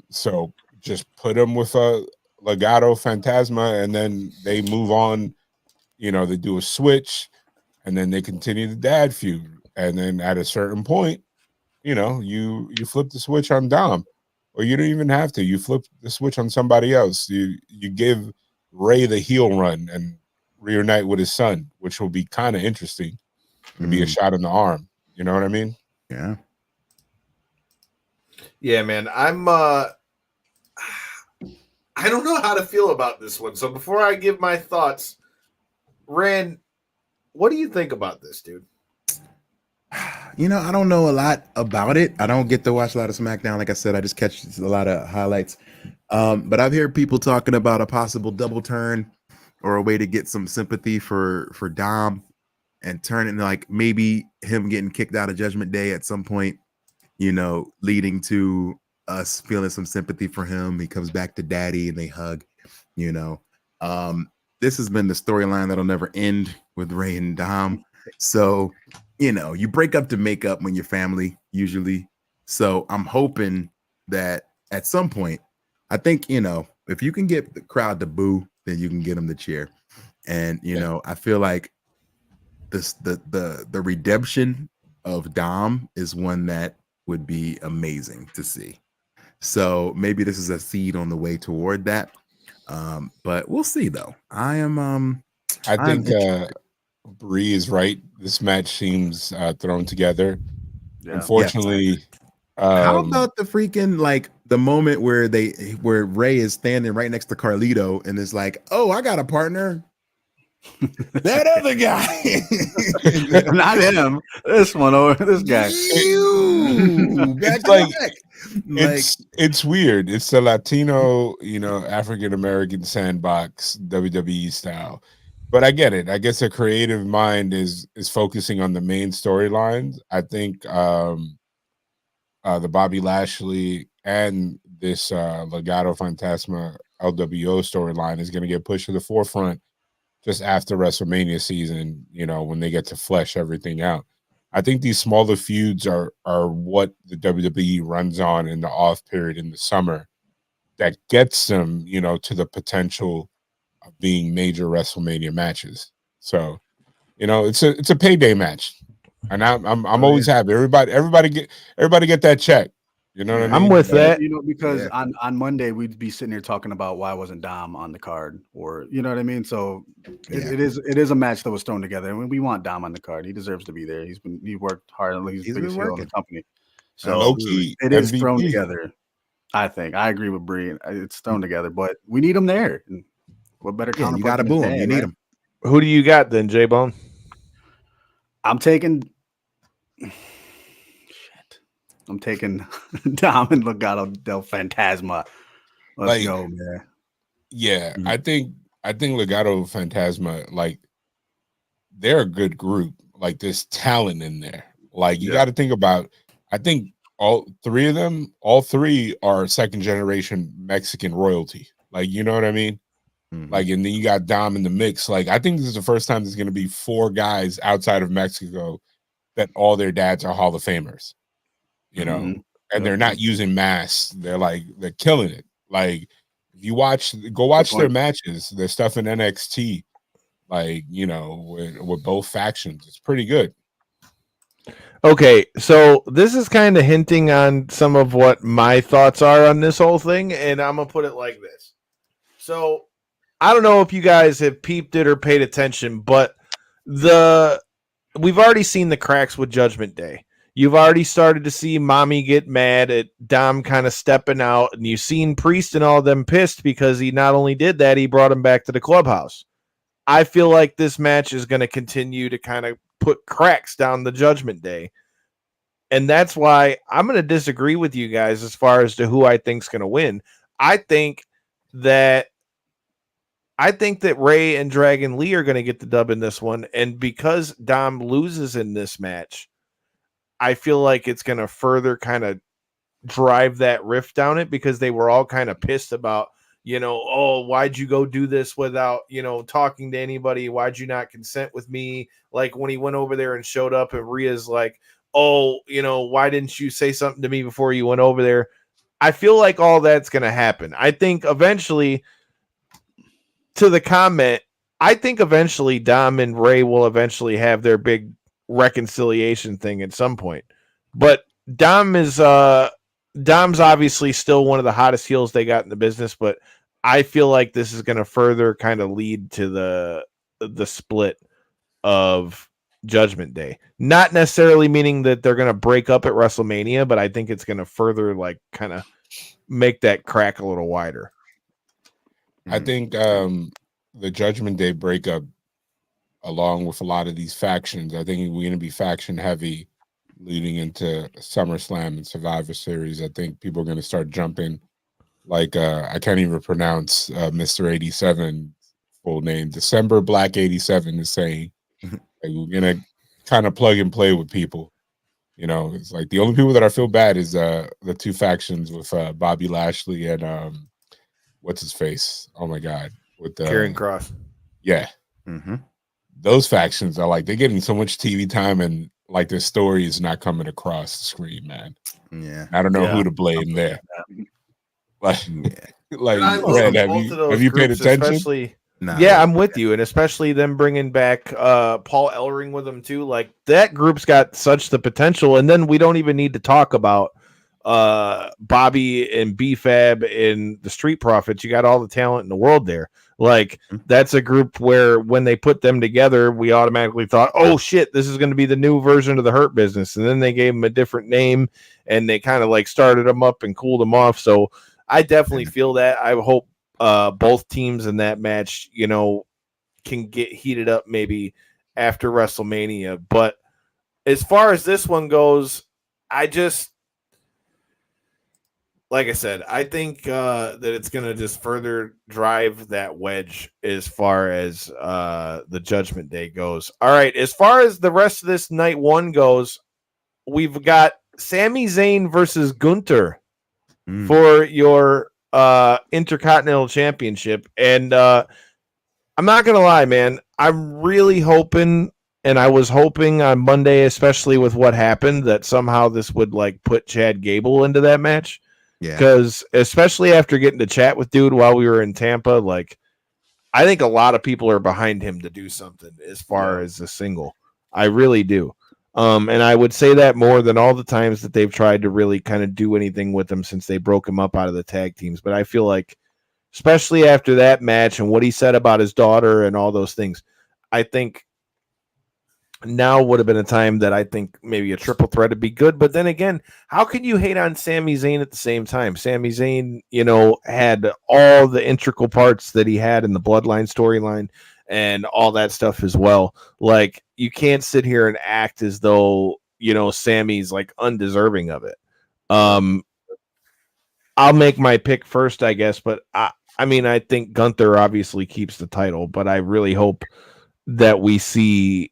So just put him with a Legado Fantasma, and then they move on. They do a switch. and then they continue the dad feud, and then at a certain point, you flip the switch on Dom, or you don't even have to. You flip the switch on somebody else. You give Ray the heel run and reunite with his son, which will be kind of interesting. It'll be a shot in the arm. You know what I mean? Yeah. Yeah, man. I don't know how to feel about this one. So before I give my thoughts, Rand, what do you think about this, dude? I don't know a lot about it. I don't get to watch a lot of SmackDown. Like I said, I just catch a lot of highlights. But I've heard people talking about a possible double turn or a way to get some sympathy for Dom and turn it like maybe him getting kicked out of Judgment Day at some point, leading to us feeling some sympathy for him. He comes back to Daddy and they hug, This has been the storyline that'll never end with Ray and Dom. So, you break up to make up when you're family, usually. So I'm hoping that at some point, I think, if you can get the crowd to boo, then you can get them to cheer. And, I feel like the redemption of Dom is one that would be amazing to see. So maybe this is a seed on the way toward that. But we'll see though. I think Bree is right. This match seems thrown together. Yeah. Unfortunately, how about the freaking the moment where Ray is standing right next to Carlito and is like, "Oh, I got a partner." That other guy, not him. This one over this guy. It's weird. It's the Latino, African American sandbox WWE style. But I get it. I guess a creative mind is focusing on the main storylines. I think the Bobby Lashley and this Legado Fantasma LWO storyline is going to get pushed to the forefront just after WrestleMania season, when they get to flesh everything out. I think these smaller feuds are what the WWE runs on in the off period in the summer that gets them, to the potential of being major WrestleMania matches. So, it's a payday match. And I'm always happy. Everybody get that check. You know what I mean? I'm with that. Because on Monday we'd be sitting here talking about why wasn't Dom on the card, or you know what I mean. So it is a match that was thrown together, and we want Dom on the card. He deserves to be there. He worked hard. He's the biggest heel in the company. So it is thrown together. I think I agree with Bree. It's thrown together, but we need him there. And what better counterpart? You got to boo him. You need him. Who do you got then, J-Bone? I'm taking Dom and Legado del Fantasma. Let's go, man. Yeah, I think Legado Fantasma, they're a good group. There's talent in there. You got to think about. I think all three are second generation Mexican royalty. You know what I mean? Mm-hmm. And then you got Dom in the mix. I think this is the first time there's going to be 4 guys outside of Mexico that all their dads are Hall of Famers. And they're not using masks. They're killing it. If you go watch their matches, their stuff in NXT, with both factions, it's pretty good. Okay, so this is kind of hinting on some of what my thoughts are on this whole thing, and I'm gonna put it like this. So I don't know if you guys have peeped it or paid attention, but we've already seen the cracks with Judgment Day. You've already started to see Mommy get mad at Dom kind of stepping out, and you've seen Priest and all of them pissed because he not only did that, he brought him back to the clubhouse. I feel like this match is going to continue to kind of put cracks down the Judgment Day. And that's why I'm going to disagree with you guys as far as to who I think is going to win. I think that Ray and Dragon Lee are going to get the dub in this one. And because Dom loses in this match, I feel like it's going to further kind of drive that rift down it, because they were all kind of pissed about, oh, why'd you go do this without, talking to anybody? Why'd you not consent with me? When he went over there and showed up and Rhea's like, oh, why didn't you say something to me before you went over there? I feel like all that's going to happen. I think eventually, to the comment, I think eventually Dom and Ray will eventually have their big reconciliation thing at some point. But Dom's obviously still one of the hottest heels they got in the business, but I feel like this is going to further kind of lead to the split of Judgment Day. Not necessarily meaning that they're going to break up at WrestleMania, but I think it's going to further like kind of make that crack a little wider. I think the Judgment Day breakup, along with a lot of these factions, I think we're going to be faction heavy leading into SummerSlam and Survivor Series. I think people are going to start jumping. Like I can't even pronounce Mr. 87 full name. December Black 87 is saying like, we're going to kind of plug and play with people. You know, it's like the only people that I feel bad is the two factions with Bobby Lashley and what's his face? Oh my God, with Karrion Kross. Yeah, those factions are like they're getting so much TV time, and like their story is not coming across the screen, man. Yeah, I don't know who to blame there. Like, Red, have you paid attention? Especially, I'm with you, and especially them bringing back Paul Ellering with them too. Like that group's got such the potential, and then we don't even need to talk about Bobby and B-Fab and the Street Profits. You got all the talent in the world there. Like that's a group where when they put them together, we automatically thought, oh shit, this is going to be the new version of the Hurt Business. And then they gave them a different name and they kind of like started them up and cooled them off. So I definitely feel that. I hope both teams in that match, you know, can get heated up maybe after WrestleMania. But as far as this one goes, like I said, I think that it's going to just further drive that wedge as far as the Judgment Day goes. All right, as far as the rest of this night one goes, we've got Sami Zayn versus Gunther for your Intercontinental Championship. And I'm not going to lie, man. I'm really hoping, and I was hoping on Monday, especially with what happened, that somehow this would like put Chad Gable into that match. Yeah, because especially after getting to chat with dude while we were in Tampa, like I think a lot of people are behind him to do something as far as a single. I really do. And I would say that more than all the times that they've tried to really kind of do anything with him since they broke him up out of the tag teams. But I feel like, especially after that match and what he said about his daughter and all those things, I think now would have been a time that I think maybe a triple threat would be good. But then again, how can you hate on Sami Zayn at the same time? Sami Zayn, you know, had all the integral parts that he had in the Bloodline storyline and all that stuff as well. Like, you can't sit here and act as though, you know, Sammy's like undeserving of it. I'll make my pick first, I guess, but I mean, I think Gunther obviously keeps the title, but I really hope that we see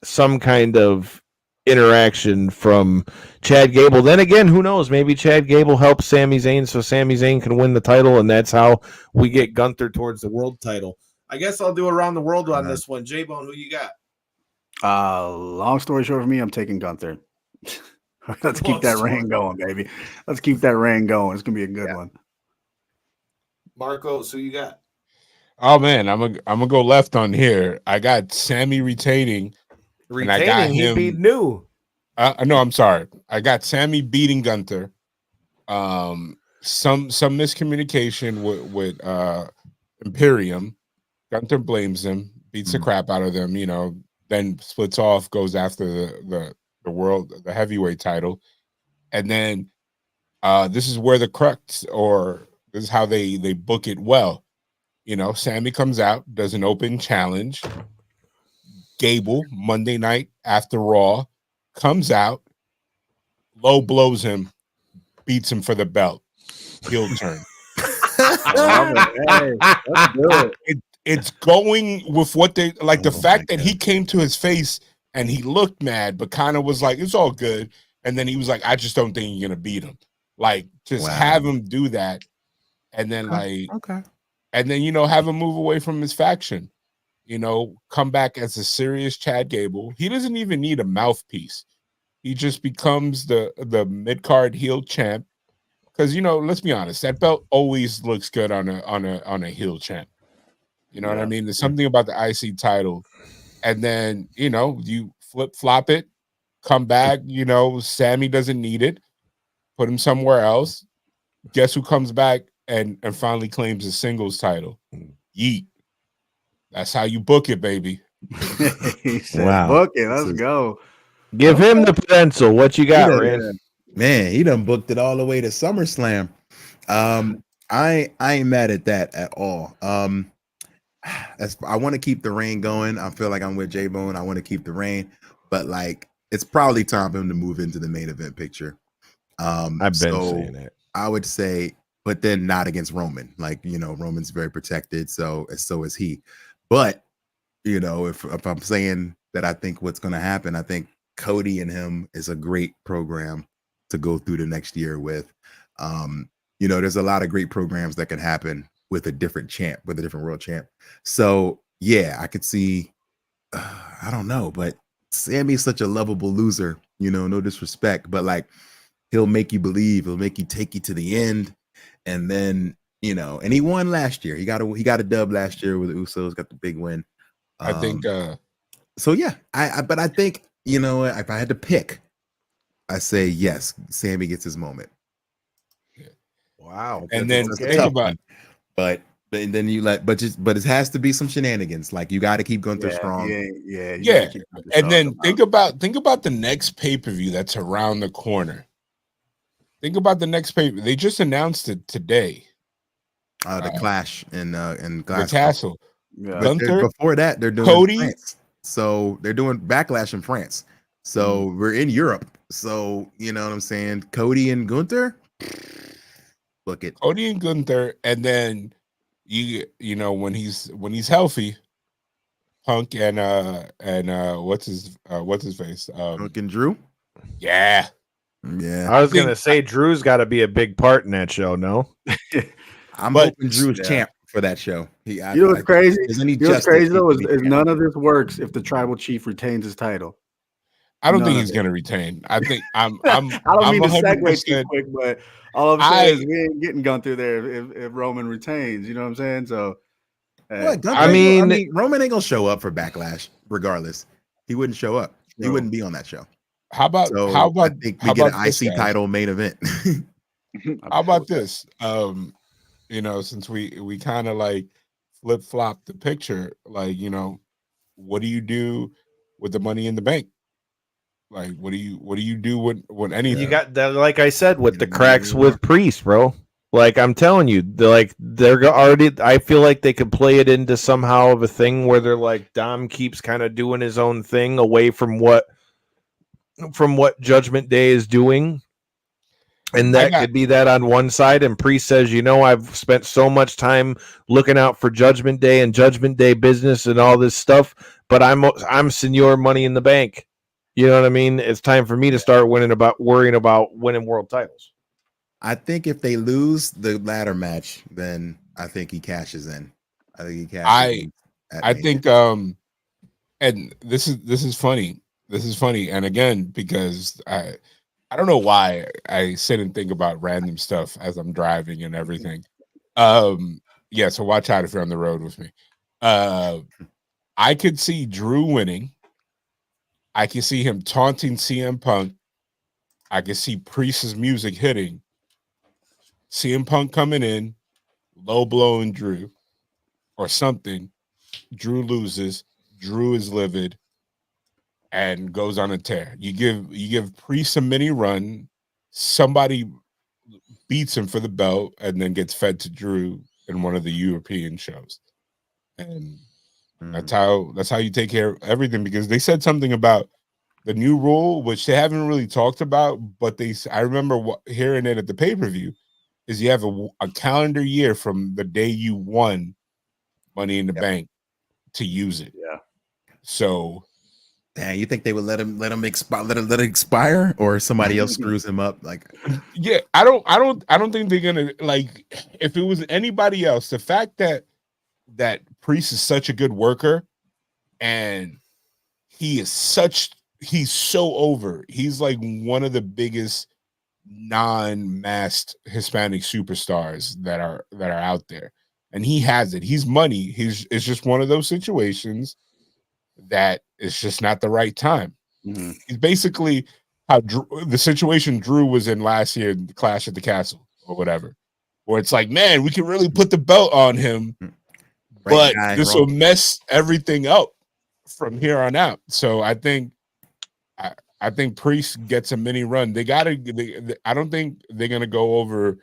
some kind of interaction from Chad Gable. Then again, who knows? Maybe Chad Gable helps Sami Zayn so Sami Zayn can win the title, and that's how we get Gunther towards the world title. I guess I'll do around the world on this one. J-Bone, who you got? Long story short for me, I'm taking Gunther. Let's keep that reign going, baby. Let's keep that reign going. It's going to be a good one. Marcos, who you got? Oh man, I'm gonna go left on here. I got Sammy retaining. And I got him. He beat New. No, I'm sorry. I got Sammy beating Gunther. Some miscommunication with Imperium. Gunther blames him, beats the crap out of them. You know, then splits off, goes after the world, the heavyweight title, and then this is where the crux, or this is how they book it well. You know, Sammy comes out, does an open challenge. Gable, Monday night after Raw, comes out, low blows him, beats him for the belt. Heel turn. It's going with what they like. The fact that he came to his face and he looked mad, but kind of was like, it's all good. And then he was like, I just don't think you're going to beat him. Like, just have him do that. And then, and then, you know, have him move away from his faction, you know, come back as a serious Chad Gable. He doesn't even need a mouthpiece. He just becomes the mid-card heel champ, because let's be honest, that belt always looks good on a heel champ. You know what I mean? There's something about the IC title, and then you flip flop it, come back. Sammy doesn't need it. Put him somewhere else. Guess who comes back and finally claims the singles title? Yeet. That's how you book it, baby. He said, Wow. book it. Let's go. Give him the pencil. What you got, Rand? Man, he done booked it all the way to SummerSlam. I ain't mad at that at all. I want to keep the reign going. I feel like I'm with J-Bone. I want to keep the reign, but like it's probably time for him to move into the main event picture. I've been saying it. I would say, but then not against Roman. Like, Roman's very protected, so is he. But, if I'm saying that I think what's going to happen, I think Cody and him is a great program to go through the next year with. There's a lot of great programs that can happen with a different champ, with a different world champ. So, yeah, I could see, I don't know, but Sammy's such a lovable loser, no disrespect, but like, he'll make you believe, he'll make you take you to the end. And then, and he won last year. He got a dub last year with the Usos, got the big win. I think so yeah, but I think, if I had to pick, I say yes, Sammy gets his moment. Wow. And then think about but then but it has to be some shenanigans. Like you got to keep Gunther strong. Yeah. And then think about the next pay-per-view that's around the corner. Think about the next pay-per-view. They just announced it today. The Clash in the Castle. Yeah. Gunther, before that, they're doing Cody. France. So they're doing Backlash in France. So we're in Europe. So you know what I'm saying? Cody and Gunther. Look at Cody and Gunther, and then when he's healthy, Punk and what's his face? Punk and Drew. Yeah. I was gonna say Drew's got to be a big part in that show. No, I'm hoping Drew's champ for that show. What's crazy? What's crazy though is none of this works if the tribal chief retains his title. I don't think he's going to retain. I think I don't mean to segue too quick, but all I'm saying is we ain't getting Gunther there if Roman retains. You know what I'm saying? So, I mean, Roman ain't gonna show up for Backlash regardless. He wouldn't show up. He wouldn't be on that show. How about I think we get an IC title main event. How about this? Since we kind of like flip flop the picture, like what do you do with the Money in the Bank? Like, what do you do when anything? You got that, like I said, with the cracks with Priest, bro. Like I'm telling you, they're already. I feel like they could play it into somehow of a thing where they're like Dom keeps kind of doing his own thing away from what Judgment Day is doing. And that could be that on one side, and Priest says, I've spent so much time looking out for Judgment Day and Judgment Day business and all this stuff, but I'm Senor Money in the Bank. You know what I mean? It's time for me to start worrying about winning world titles. I think if they lose the ladder match, then I think he cashes in. I think and this is funny. This is funny, and again, because I don't know why I sit and think about random stuff as I'm driving and everything. So watch out if you're on the road with me. I could see Drew winning. I can see him taunting CM Punk. I can see Priest's music hitting. CM Punk coming in, low blowing Drew or something. Drew loses. Drew is livid and goes on a tear. You give Priest a mini run. Somebody beats him for the belt and then gets fed to Drew in one of the European shows. And that's how you take care of everything, because they said something about the new rule, which they haven't really talked about, but I remember hearing it at the pay-per-view, is you have a calendar year from the day you won Money in the Bank to use it. Yeah. So, you think they would let him expire, or somebody else screws him up? Like, yeah, I don't think they're gonna, like, if it was anybody else, the fact that Priest is such a good worker and he's so over. He's like one of the biggest non-masked Hispanic superstars that are out there, and he has it. He's money. It's just one of those situations that it's just not the right time. Mm-hmm. He's basically how the situation Drew was in last year, the Clash at the Castle or whatever, where it's like, man, we can really put the belt on him, but this will mess everything up from here on out. So I think Priest gets a mini run. I don't think they're gonna go over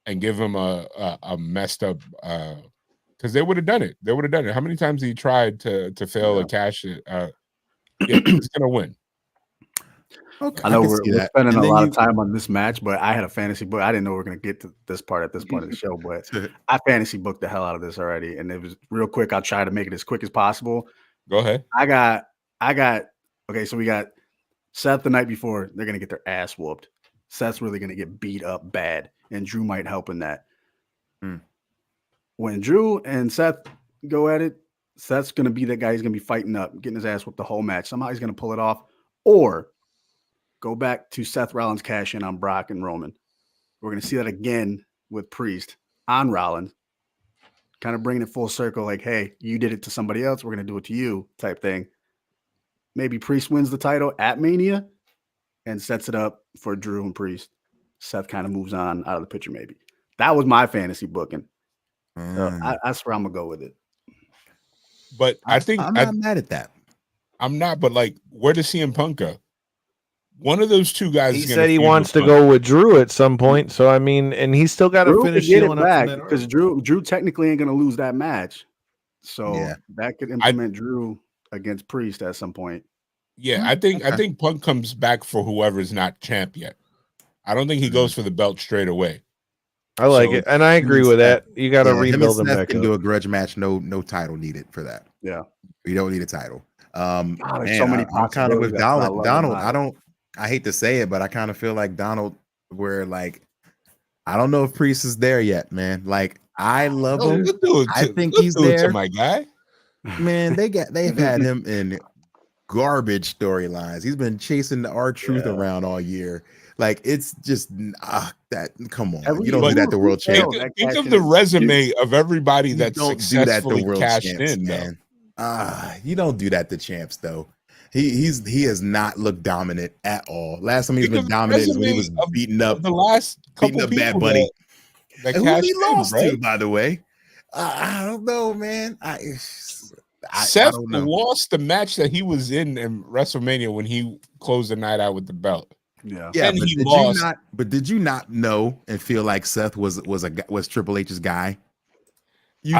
and give him a messed up because they would have done it. They would have done it. How many times he tried to fail a cash it? He's gonna win. Okay, I know we're spending a lot of time on this match, but I had a fantasy book. I didn't know we were going to get to this part at this point of the show, but I fantasy booked the hell out of this already, and it was real quick. I'll try to make it as quick as possible. Go ahead. I got. Okay, so we got Seth the night before. They're going to get their ass whooped. Seth's really going to get beat up bad, and Drew might help in that. When Drew and Seth go at it, Seth's going to be that guy. He's going to be fighting up, getting his ass whooped the whole match. Somehow he's going to pull it off, or go back to Seth Rollins cash in on Brock and Roman. We're going to see that again with Priest on Rollins, kind of bringing it full circle. Like, hey, you did it to somebody else. We're going to do it to you type thing. Maybe Priest wins the title at Mania and sets it up for Drew and Priest. Seth kind of moves on out of the picture maybe. That was my fantasy booking. That's where I'm going to go with it. But I'm not mad at that. I'm not, but like, where does CM Punk go? One of those two guys. He said he wants to go with Drew at some point. So I mean, and he's still got to finish healing up back because Drew technically ain't going to lose that match. So that could implement Drew against Priest at some point. Yeah, I think Punk comes back for whoever's not champ yet. I don't think he goes for the belt straight away. I like it, and I agree with that. You got to rebuild him back. Can do a grudge match. No title needed for that. Yeah, you don't need a title. So many. I'm kind of with Donald. I hate to say it, but I kind of feel like Donald, where like, I don't know if Priest is there yet, man. Like, I love him. I think he's there. My guy, man. They've had him in garbage storylines. He's been chasing the R-Truth around all year. Like, it's just that. Come on, you don't do that to world champ. Think of the resume of everybody that's successfully cashed in, man. You don't do that to champs, though. He has not looked dominant at all. Last time he's been dominant is when he was beating up Bad Bunny. That who he lost to, by the way. I don't know, man. Seth lost the match that he was in WrestleMania when he closed the night out with the belt. Yeah, and he lost. But did you not know and feel like Seth was Triple H's guy? You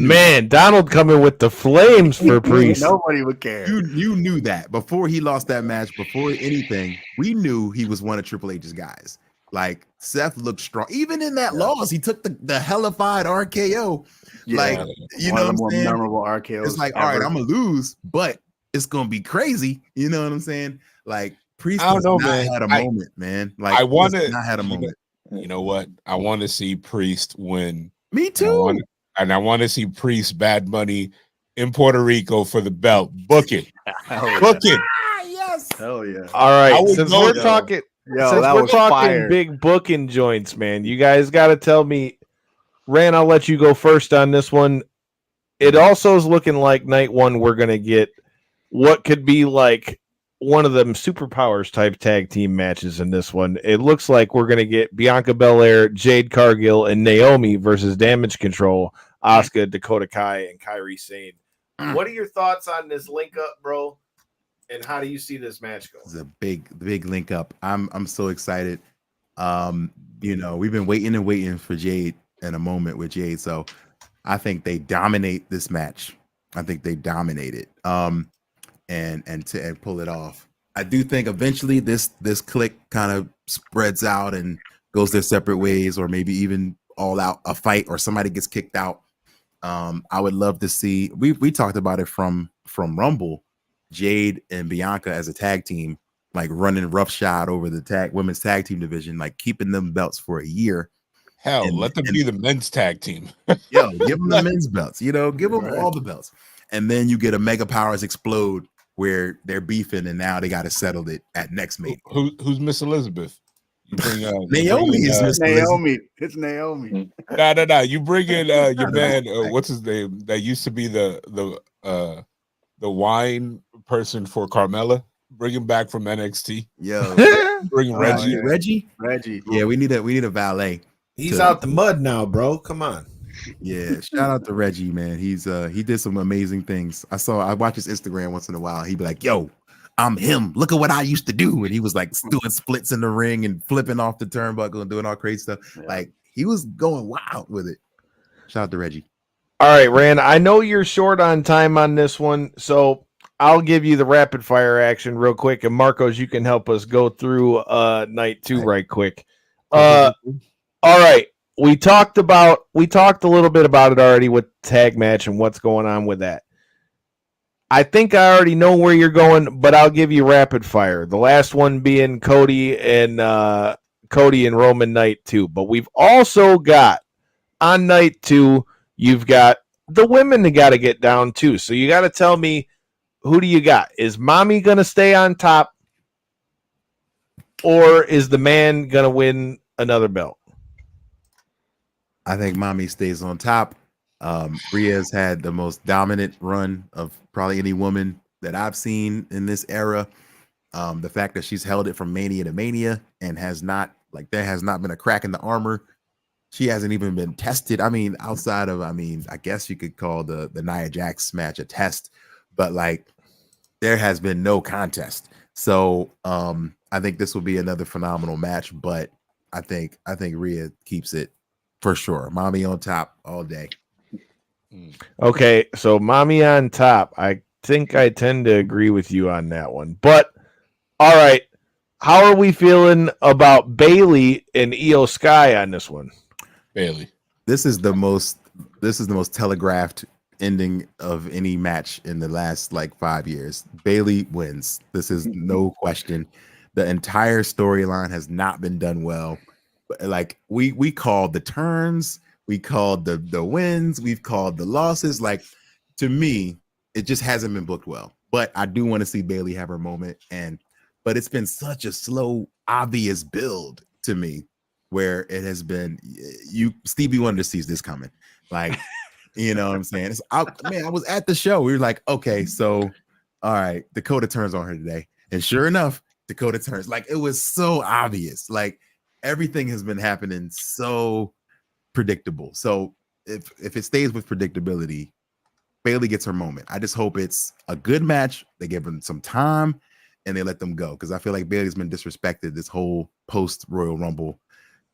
man, Donald coming with the flames for Priest. Nobody would care. You knew that before he lost that match. Before anything, we knew he was one of Triple H's guys. Like, Seth looked strong. Even in that loss, he took the hellified RKO. Yeah, like, you know, the more memorable RKOs. It's like, all right, I'm gonna lose, but it's gonna be crazy. You know what I'm saying? Like, Priest had a moment, man. Like, I want to not had a moment. You know what? I want to see Priest win. Me too. I want to see Priest Bad Money in Puerto Rico for the belt. Book it. Book it. Yes. Hell yeah. All right. Since we're talking fire. Big booking joints, man, you guys got to tell me. Ran, I'll let you go first on this one. It also is looking like night one we're going to get what could be like one of them superpowers type tag team matches in this one. It looks like we're going to get Bianca Belair, Jade Cargill, and Naomi versus Damage Control, Asuka, Dakota Kai, and Kairi Sane. What are your thoughts on this link up, bro? And how do you see this match going? It's a big link up. I'm so excited. You know, we've been waiting for Jade in a moment with Jade. So I think they dominate this match. I think they dominate it. And pull it off. I do think eventually this clique kind of spreads out and goes their separate ways, or maybe even all out a fight, or somebody gets kicked out. I would love to see. We talked about it from Rumble, Jade and Bianca as a tag team, like running roughshod over the women's tag team division, like keeping them belts for a year. Hell, let them be the men's tag team. Yo, give them the men's belts. You know, give them all the belts, and then you get a Mega Powers Explode, where they're beefing and now they got to settle it at next Mania. Who's Miss Elizabeth? You bring Naomi is Miss Naomi. It's Naomi. No. You bring in your man. What's his name? That used to be the wine person for Carmella. Bring him back from NXT. Yo, Bring Reggie. Reggie. Yeah, we need a valet. He's out the mud now, bro. Come on. Yeah, shout out to Reggie, man. He did some amazing things. I watch his Instagram once in a while. He'd be like, "Yo, I'm him. Look at what I used to do." And he was like doing splits in the ring and flipping off the turnbuckle and doing all crazy stuff. Yeah. Like he was going wild with it. Shout out to Reggie. All right, Rand. I know you're short on time on this one, so I'll give you the rapid fire action real quick. And Marcos, you can help us go through night 2 right quick. All right. We talked a little bit about it already with tag match and what's going on with that. I think I already know where you're going, but I'll give you rapid fire. The last one being Cody and Roman night 2. But we've also got on night 2, you've got the women that got to get down too. So you got to tell me, who do you got? Is Mommy going to stay on top, or is the man going to win another belt? I think Mommy stays on top. Rhea's had the most dominant run of probably any woman that I've seen in this era. The fact that she's held it from Mania to Mania and there has not been a crack in the armor. She hasn't even been tested. I mean, outside of, I guess you could call the Nia Jax match a test, but like there has been no contest. So I think this will be another phenomenal match, but I think Rhea keeps it for sure. Mommy on top all day. Okay, so Mommy on top. I think I tend to agree with you on that one. But all right, how are we feeling about Bayley and Io Sky on this one? Bayley. This is the most telegraphed ending of any match in the last 5 years. Bayley wins. This is no question. The entire storyline has not been done well. Like we called the turns, we called the wins, we've called the losses. Like, to me, it just hasn't been booked well. But I do want to see Bayley have her moment, but it's been such a slow, obvious build to me, where it has been Stevie Wonder sees this coming. Like, you know what I'm saying? I was at the show. We were like, okay, so all right, Dakota turns on her today. And sure enough, Dakota turns. Like, it was so obvious. Like, everything has been happening so predictable. So if it stays with predictability, Bayley gets her moment. I just hope it's a good match. They give them some time and they let them go, because I feel like Bayley's been disrespected this whole post Royal Rumble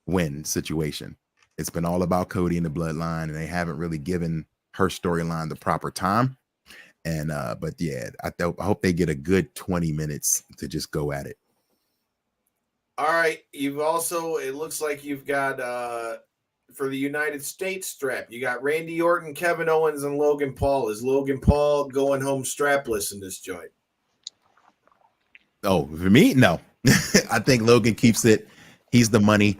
win situation. It's been all about Cody and the bloodline, and they haven't really given her storyline the proper time. And but yeah, I hope they get a good 20 minutes to just go at it. All right, it looks like you've got for the United States strap, you got Randy Orton, Kevin Owens, and Logan Paul. Is Logan Paul going home strapless in this joint? Oh, for me, no. I think Logan keeps it. He's the money.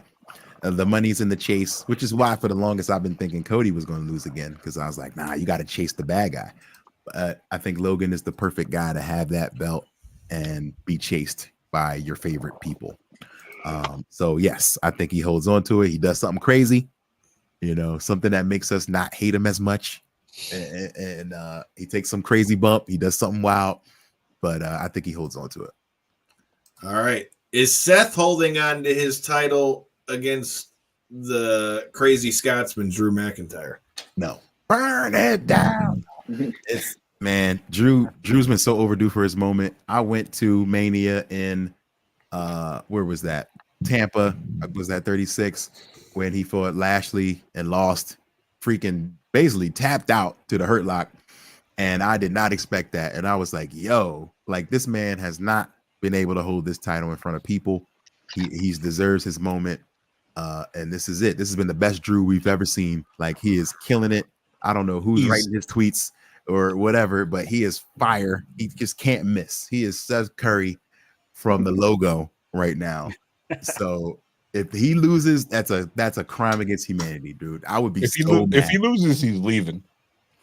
The money's in the chase, which is why for the longest I've been thinking Cody was going to lose again, because I was like, nah, you got to chase the bad guy. But I think Logan is the perfect guy to have that belt and be chased by your favorite people. So yes, I think he holds on to it. He does something crazy, something that makes us not hate him as much. And he takes some crazy bump. He does something wild, but I think he holds on to it. All right. Is Seth holding on to his title against the crazy Scotsman, Drew McIntyre? No. Burn it down. Drew's been so overdue for his moment. I went to Mania in where was that? Tampa. Was that 36 when he fought Lashley and lost, freaking basically tapped out to the Hurt Lock. And I did not expect that. And I was like, yo, like, this man has not been able to hold this title in front of people. He deserves his moment. And this is it. This has been the best Drew we've ever seen. Like, he is killing it. I don't know who's writing his tweets or whatever, but he is fire. He just can't miss. He is Seth Curry from the logo right now. So if he loses, that's a crime against humanity, dude. I would be if he loses, he's leaving.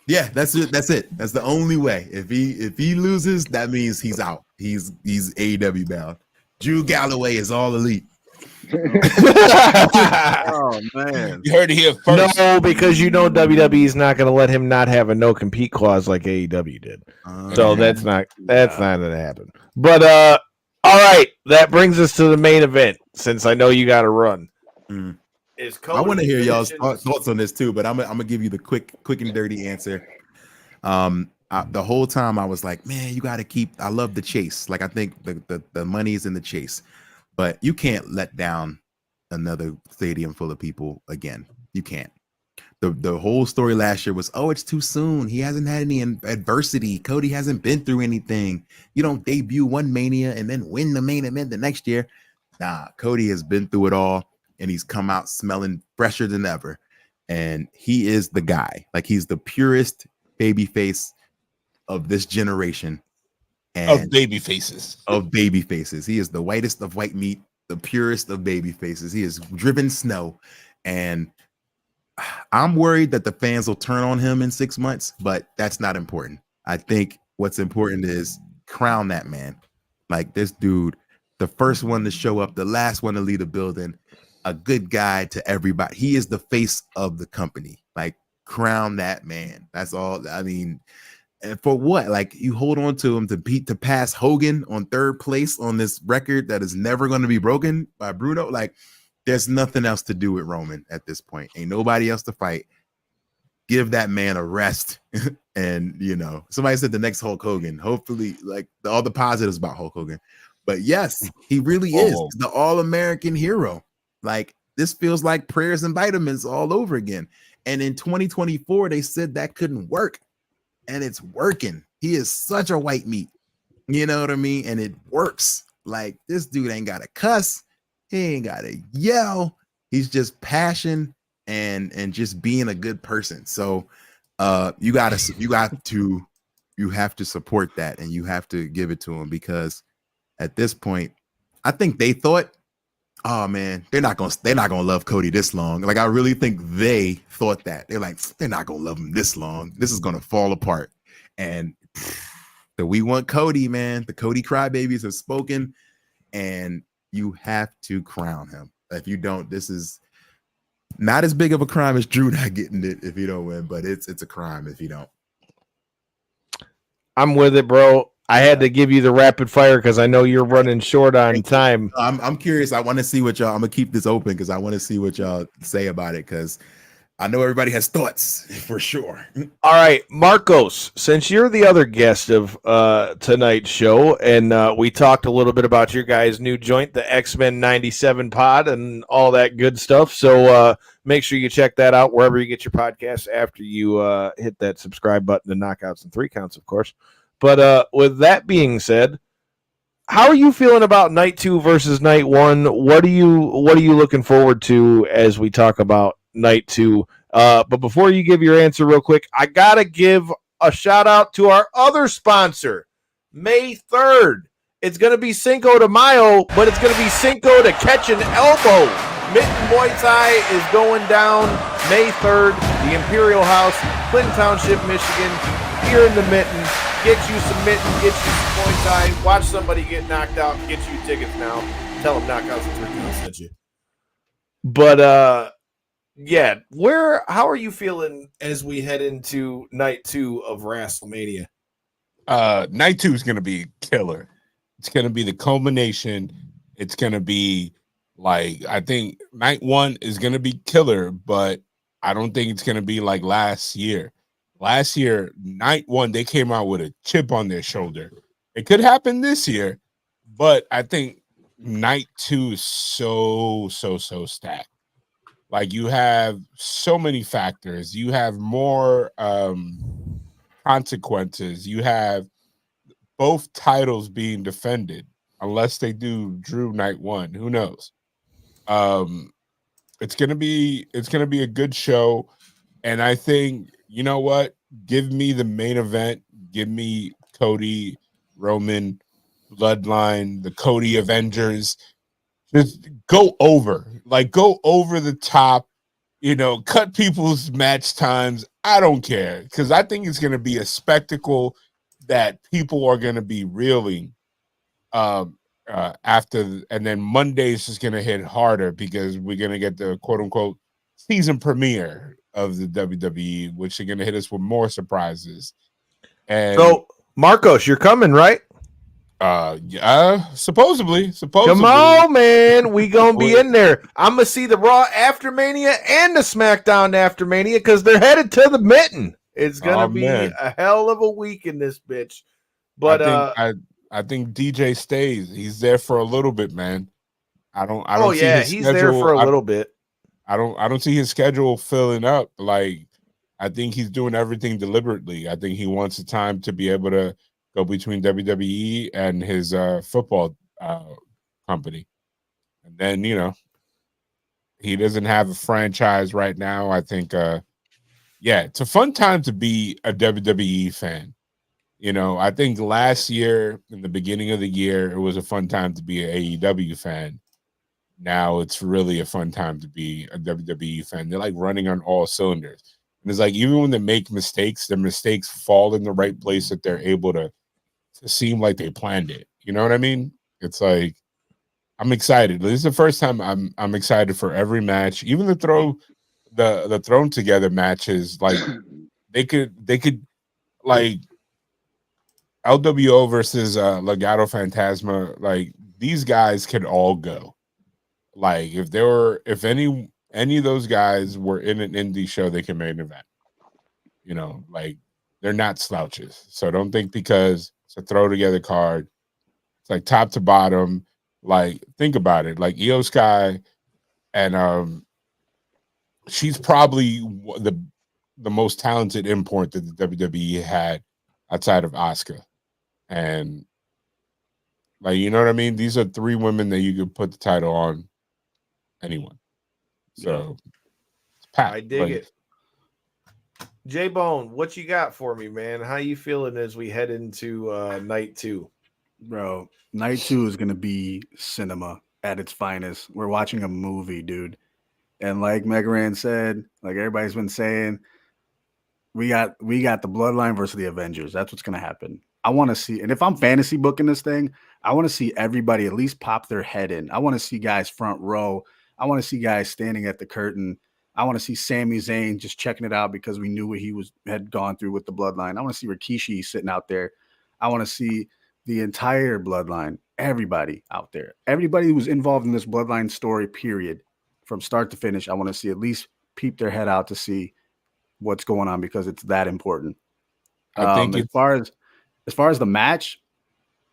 Yeah, that's it. That's the only way. If he loses, that means he's out. He's AEW bound. Drew Galloway is all elite. Oh man, You heard it here first. No, because WWE is not going to let him not have a no compete clause like AEW did. So that's not going to happen. But all right, that brings us to the main event. Since I know you got to run, I want to hear y'all's thoughts on this too, but I'm gonna give you the quick and dirty answer. The whole time I was like, man, you got to keep. I love the chase. Like I think the money is in the chase, but you can't let down another stadium full of people again. You can't. The whole story last year was, oh, it's too soon. He hasn't had any adversity. Cody hasn't been through anything. You don't debut one Mania and then win the main event the next year. Nah, Cody has been through it all, and he's come out smelling fresher than ever. And he is the guy. Like he's the purest baby face of this generation. And of baby faces. He is the whitest of white meat, the purest of baby faces. He has driven snow, and I'm worried that the fans will turn on him in 6 months, but that's not important. I think what's important is crown that man. Like this dude, the first one to show up, the last one to lead a building, a good guy to everybody. He is the face of the company. Like crown that man. That's all. I mean, and for what? Like you hold on to him to pass Hogan on third place on this record that is never going to be broken by Bruno. Like there's nothing else to do with Roman at this point. Ain't nobody else to fight. Give that man a rest. And somebody said the next Hulk Hogan. Hopefully, like all the positives about Hulk Hogan. But yes, he really is the all-American hero. Like this feels like prayers and vitamins all over again. And in 2024, they said that couldn't work. And it's working. He is such a white meat. You know what I mean? And it works. Like this dude ain't got to cuss. He ain't got to yell. He's just passion and just being a good person. So you have to support that, and you have to give it to him, because at this point, I think they thought, oh man, they're not gonna love Cody this long. Like I really think they thought that. They're like, they're not gonna love him this long. This is gonna fall apart. And we want Cody, man. The Cody crybabies have spoken, and you have to crown him. If you don't, this is not as big of a crime as Drew not getting it if you don't win, but it's a crime if you don't. I'm with it, bro. I had to give you the rapid fire because I know you're running short on time. I'm curious. I want to see what y'all. I'm gonna keep this open because I want to see what y'all say about it, because I know everybody has thoughts for sure. All right, Marcos, since you're the other guest of tonight's show, and we talked a little bit about your guys' new joint, the X-Men 97 pod, and all that good stuff. So make sure you check that out wherever you get your podcasts after you hit that subscribe button to Knockouts and 3 Counts, of course. But with that being said, how are you feeling about night 2 versus night 1? What are you looking forward to as we talk about night 2? But before you give your answer real quick, I gotta give a shout out to our other sponsor, May 3rd. It's gonna be Cinco de Mayo, but it's gonna be Cinco to catch an elbow. Mitten Muay Thai is going down May 3rd, the Imperial House, Clinton Township, Michigan. Here in the Mitten. Get you some mitten, get you some Muay Thai, watch somebody get knocked out, get you tickets now. Tell them Knockouts and 3 Counts sent you. But yeah, how are you feeling as we head into night 2 of Wrestlemania? Night 2 is gonna be killer. It's gonna be the culmination. It's gonna be like, I think night 1 is gonna be killer, but I don't think it's gonna be like last year. Last year, night 1, they came out with a chip on their shoulder. It could happen this year, but I think night 2 is so stacked. Like you have so many factors. You have more consequences. You have both titles being defended, unless they do Drew night 1. Who knows? It's gonna be a good show, and I think, you know what? Give me the main event. Give me Cody, Roman, Bloodline, the Cody Avengers. Just go over the top, cut people's match times. I don't care, because I think it's going to be a spectacle that people are going to be reeling. and then Monday is just gonna hit harder because we're gonna get the quote unquote season premiere of the WWE, which are gonna hit us with more surprises. And so, Marcos, you're coming, right? Yeah, supposedly. Come on, man. We gonna be in there. I'm gonna see the Raw after Mania and the SmackDown after Mania because they're headed to the Mitten. It's gonna be a hell of a week in this bitch. But I think DJ stays. He's there for a little bit, man. I don't see his he's schedule. There for a little bit. I don't see his schedule filling up. Like, I think he's doing everything deliberately. I think he wants the time to be able to go between WWE and his football company. And then, he doesn't have a franchise right now. I think it's a fun time to be a WWE fan. I think last year, in the beginning of the year, it was a fun time to be an AEW fan. Now it's really a fun time to be a WWE fan. They're like running on all cylinders. And it's like, even when they make mistakes, their mistakes fall in the right place that they're able to seem like they planned it. You know what I mean? It's like, I'm excited. This is the first time I'm excited for every match. Even the thrown together matches, like they could like LWO versus Legado Fantasma, like these guys could all go. Like if any of those guys were in an indie show, they can main event. Like they're not slouches. So don't think because it's a throw together card. It's like top to bottom. Like, think about it. Like Io Sky, and she's probably the most talented import that the WWE had outside of Asuka. And like, you know what I mean? These are three women that you could put the title on anyone. So it's packed. I dig it. J-Bone, what you got for me, man? How you feeling as we head into night 2? Bro, night 2 is going to be cinema at its finest. We're watching a movie, dude. And like Megaran said, like everybody's been saying, we got the Bloodline versus the Avengers. That's what's going to happen. I want to see, and if I'm fantasy booking this thing, I want to see everybody at least pop their head in. I want to see guys front row. I want to see guys standing at the curtain. I want to see Sami Zayn just checking it out because we knew what he had gone through with the Bloodline. I want to see Rikishi sitting out there. I want to see the entire Bloodline, everybody out there, everybody who was involved in this Bloodline story, period, from start to finish. I want to see at least peep their head out to see what's going on because it's that important. I think as far as the match,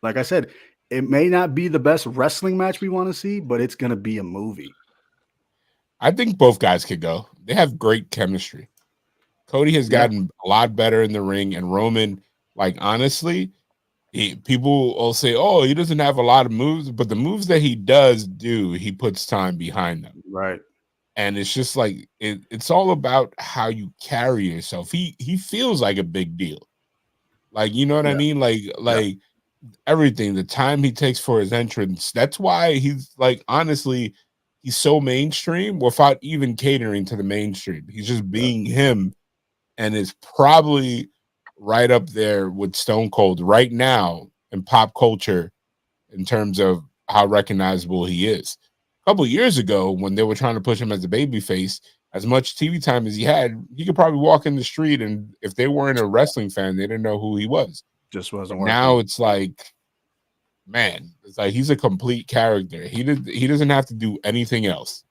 like I said, it may not be the best wrestling match we want to see, but it's going to be a movie. I think both guys could go. They have great chemistry. Cody has gotten a lot better in the ring, and Roman, like, honestly, people will say, oh, he doesn't have a lot of moves, but the moves that he does do, he puts time behind them. Right. And it's just like, it's all about how you carry yourself. He feels like a big deal. Like, you know what I mean? Like everything, the time he takes for his entrance. That's why he's like, honestly, he's so mainstream without even catering to the mainstream. He's just being him, and is probably right up there with Stone Cold right now in pop culture in terms of how recognizable he is. A couple of years ago, when they were trying to push him as a babyface, as much TV time as he had, he could probably walk in the street, and if they weren't a wrestling fan, they didn't know who he was. Just wasn't working. Now it's like, man, it's like he's a complete character. He doesn't have to do anything else.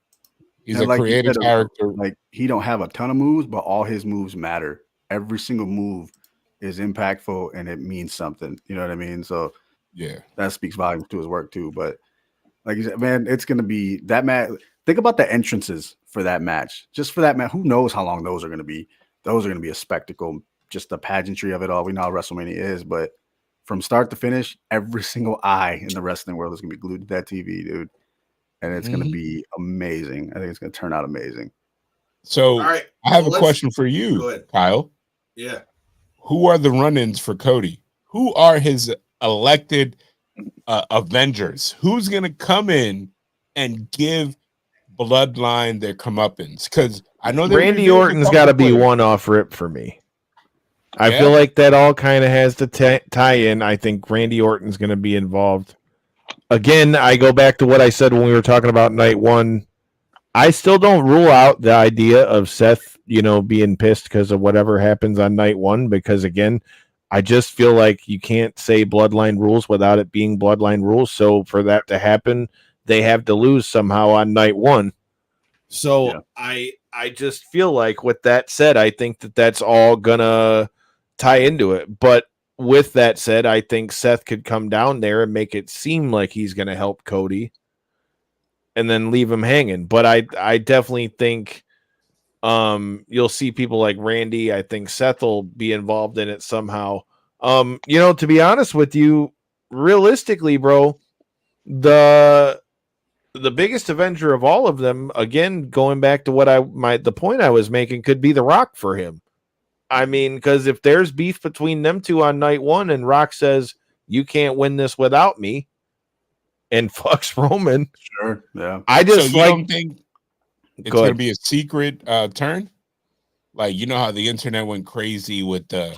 He's a creative character. Like, he don't have a ton of moves, but all his moves matter. Every single move is impactful and it means something. You know what I mean? So yeah, that speaks volumes to his work too. But like you said, man, it's gonna be that match. Think about the entrances for that match. Just for that match, who knows how long those are gonna be? Those are gonna be a spectacle. Just the pageantry of it all. We know how WrestleMania is, but from start to finish, every single eye in the wrestling world is gonna be glued to that TV, dude. And it's gonna be amazing. I think it's gonna turn out amazing. So I have a question for you, Kyle. Yeah. Who are the run-ins for Cody? Who are his elected Avengers? Who's going to come in and give Bloodline their comeuppance? Because I know Randy Orton's got to be one off rip for me. I feel like that all kind of has to tie in. I think Randy Orton's going to be involved. again, I go back to what I said when we were talking about night one. I still don't rule out the idea of Seth, being pissed because of whatever happens on night one, because again, I just feel like you can't say bloodline rules without it being bloodline rules. So for that to happen, they have to lose somehow on night one. So yeah. I just feel like, with that said, I think that that's all gonna tie into it. But with that said, I think Seth could come down there and make it seem like he's gonna help Cody, and then leave him hanging. But I definitely think you'll see people like Randy. I think Seth will be involved in it somehow. To be honest with you, realistically, bro, the biggest Avenger of all of them, again, going back to what the point I was making, could be The Rock for him. I mean, because if there's beef between them two on night one and Rock says, you can't win this without me, and fucks Roman. Sure. Yeah. I just don't think it's going to be a secret turn. Like, how the internet went crazy with the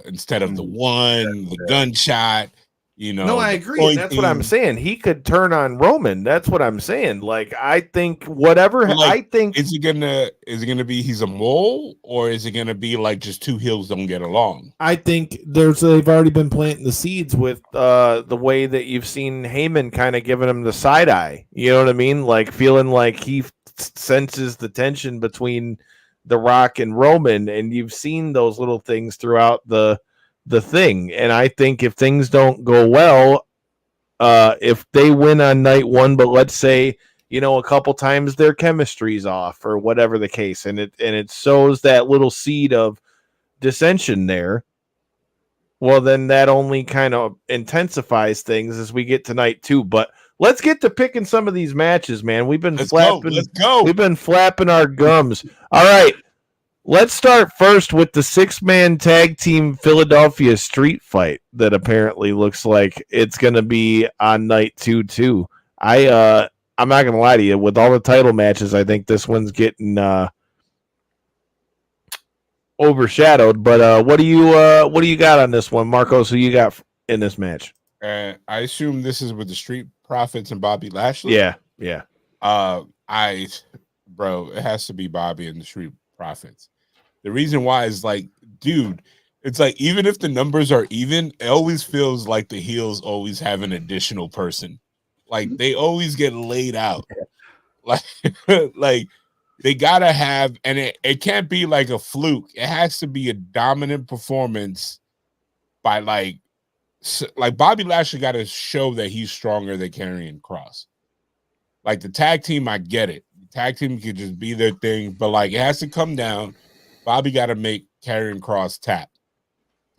instead of the one, the gunshot. No, I agree. And that's what I'm saying. He could turn on Roman. That's what I'm saying. Like, I think whatever. I think is it gonna be he's a mole, or is it gonna be like just two heels don't get along? I think they've already been planting the seeds with the way that you've seen Heyman kind of giving him the side eye. You know what I mean? Like, feeling like he senses the tension between The Rock and Roman, and you've seen those little things throughout the thing. And I think if things don't go well, if they win on night one, but let's say, a couple times their chemistry's off or whatever the case, and it sows that little seed of dissension there, well, then that only kind of intensifies things as we get to night two. But let's get to picking some of these matches, man. We've been flapping. Let's go. We've been flapping our gums. All right. Let's start first with the 6-man tag team Philadelphia street fight that apparently looks like it's going to be on night 2 too. I'm not going to lie to you. With all the title matches, I think this one's getting overshadowed. But what do you got on this one, Marcos? Who you got in this match? I assume this is with the Street Profits and Bobby Lashley. Yeah. It has to be Bobby and the Street Profits. The reason why is like, dude, it's like, even if the numbers are even, it always feels like the heels always have an additional person. Like, they always get laid out. Like, like they gotta have, and it can't be like a fluke. It has to be a dominant performance by like Bobby Lashley got to show that he's stronger than Karrion Kross. Like, the tag team, I get it. The tag team could just be their thing, but like, it has to come down. Bobby got to make Karrion Kross tap.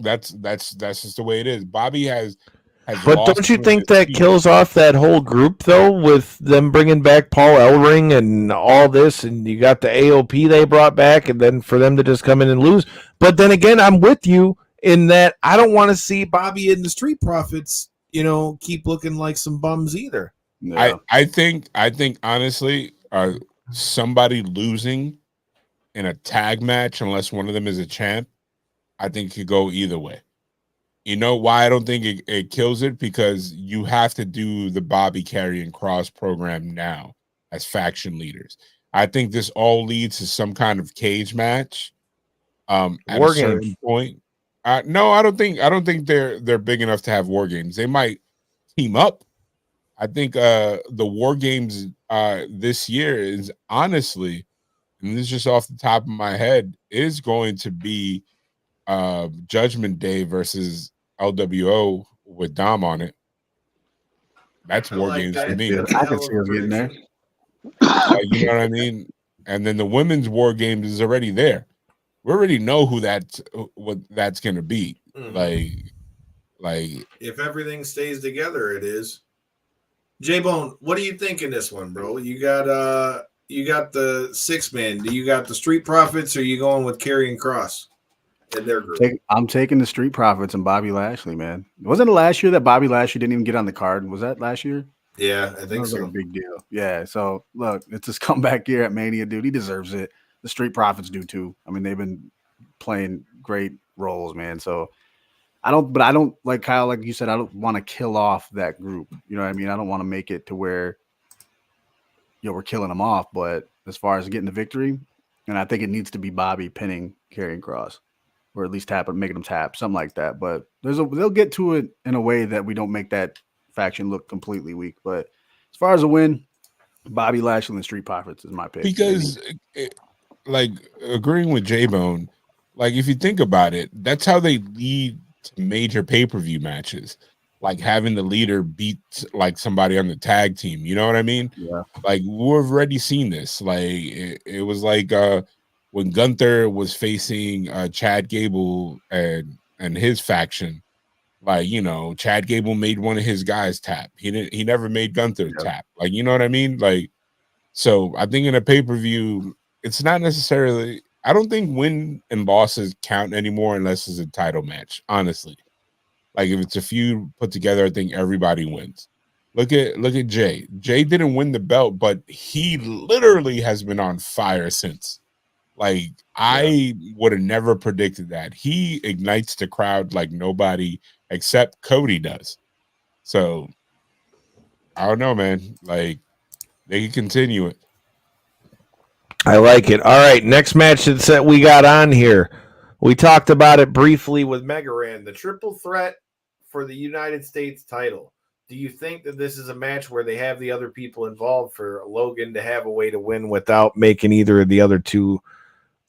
That's just the way it is. Bobby has But don't you think that kills off that whole group, though, with them bringing back Paul Ellering and all this, and you got the AOP they brought back, and then for them to just come in and lose? But then again, I'm with you in that I don't want to see Bobby and the Street Profits, keep looking like some bums either. Yeah. I think honestly, somebody losing in a tag match, unless one of them is a champ, I think it could go either way. You know why I don't think it kills it? Because you have to do the Bobby Karrion Kross program now as faction leaders. I think this all leads to some kind of cage match at a certain point. No, I don't think they're big enough to have war games. They might team up. I think the war games this year is honestly, and this is just off the top of my head, is going to be Judgment Day versus LWO with Dom on it. That's war games for me. I can see us getting there. You know what I mean? And then the women's war games is already there. We already know what that's going to be. Mm-hmm. Like if everything stays together, it is. J-Bone, what do you think in this one, bro? You got the 6-man. Do you got the Street Profits, or are you going with Karrion Kross in their group? I'm taking the Street Profits and Bobby Lashley, man. Wasn't it last year that Bobby Lashley didn't even get on the card? Was that last year? Yeah, I think so. Like a big deal. Yeah. So look, it's his comeback here at Mania, dude. He deserves it. The Street Profits do too. I mean, they've been playing great roles, man. So I don't like Kyle, like you said, I don't want to kill off that group. You know what I mean? I don't want to make it to where we're killing them off. But as far as getting the victory, and I think it needs to be Bobby pinning Karrion Kross, or at least making them tap, something like that. But they'll get to it in a way that we don't make that faction look completely weak. But as far as a win, Bobby Lashley and Street Profits is my pick. Because, like, agreeing with J-Bone, like, if you think about it, that's how they lead to major pay-per-view matches. Like, having the leader beat, like, somebody on the tag team. You know what I mean? Yeah. Like, we've already seen this. Like, it was like when Gunther was facing Chad Gable and his faction. Like, you know, Chad Gable made one of his guys tap. He never made Gunther tap. Like, you know what I mean? Like, so I think in a pay-per-view, it's not necessarily, I don't think win and losses count anymore unless it's a title match, honestly. Like, if it's a feud put together, I think everybody wins. Look at Jay. Jay didn't win the belt, but he literally has been on fire since. Like, I would have never predicted that. He ignites the crowd like nobody except Cody does. So, I don't know, man. Like, they can continue it. I like it. All right, next match that we got on here. We talked about it briefly with Megaran, the triple threat for the United States title. Do you think that this is a match where they have the other people involved for Logan to have a way to win without making either of the other two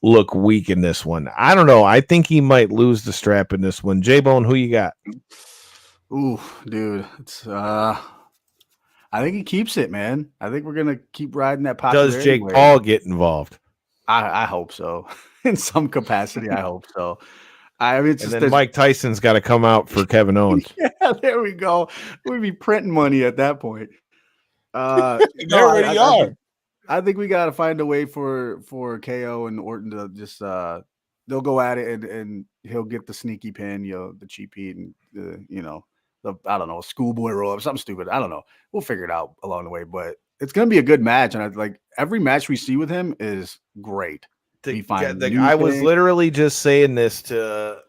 look weak in this one? I don't know. I think he might lose the strap in this one. J-Bone, who you got? Ooh, dude. It's I think he keeps it, man. I think we're gonna keep riding that popularity. Does Jake Paul get involved? I hope so. In some capacity, I hope so. I mean, it's and just then Mike Tyson's got to come out for Kevin Owens. Yeah, there we go. We'd be printing money at that point. They already are. I think we got to find a way for KO and Orton to just they'll go at it and he'll get the sneaky pin, the cheap heat, and I don't know, a schoolboy roll up, something stupid. I don't know. We'll figure it out along the way, but it's gonna be a good match. And like every match we see with him is great. I was literally just saying this to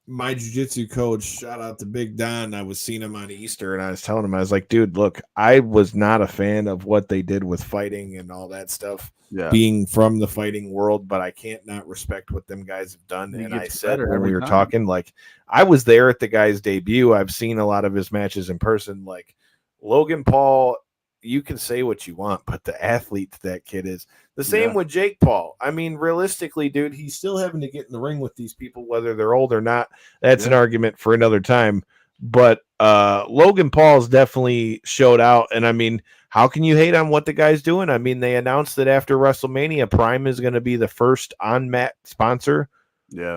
my jiu-jitsu coach. Shout out to Big Don. I was seeing him on Easter and I was telling him, I was like, dude, look, I was not a fan of what they did with fighting and all that stuff. Yeah. Being from the fighting world, but I can't not respect what them guys have done. And I said when we were talking, like, I was there at the guy's debut. I've seen a lot of his matches in person. Like, Logan Paul, you can say what you want, but the athlete that kid is. The same with Jake Paul. I mean, realistically, dude, he's still having to get in the ring with these people, whether they're old or not. That's an argument for another time. But Logan Paul's definitely showed out. And I mean, how can you hate on what the guy's doing? I mean, they announced that after WrestleMania, Prime is going to be the first on-mat sponsor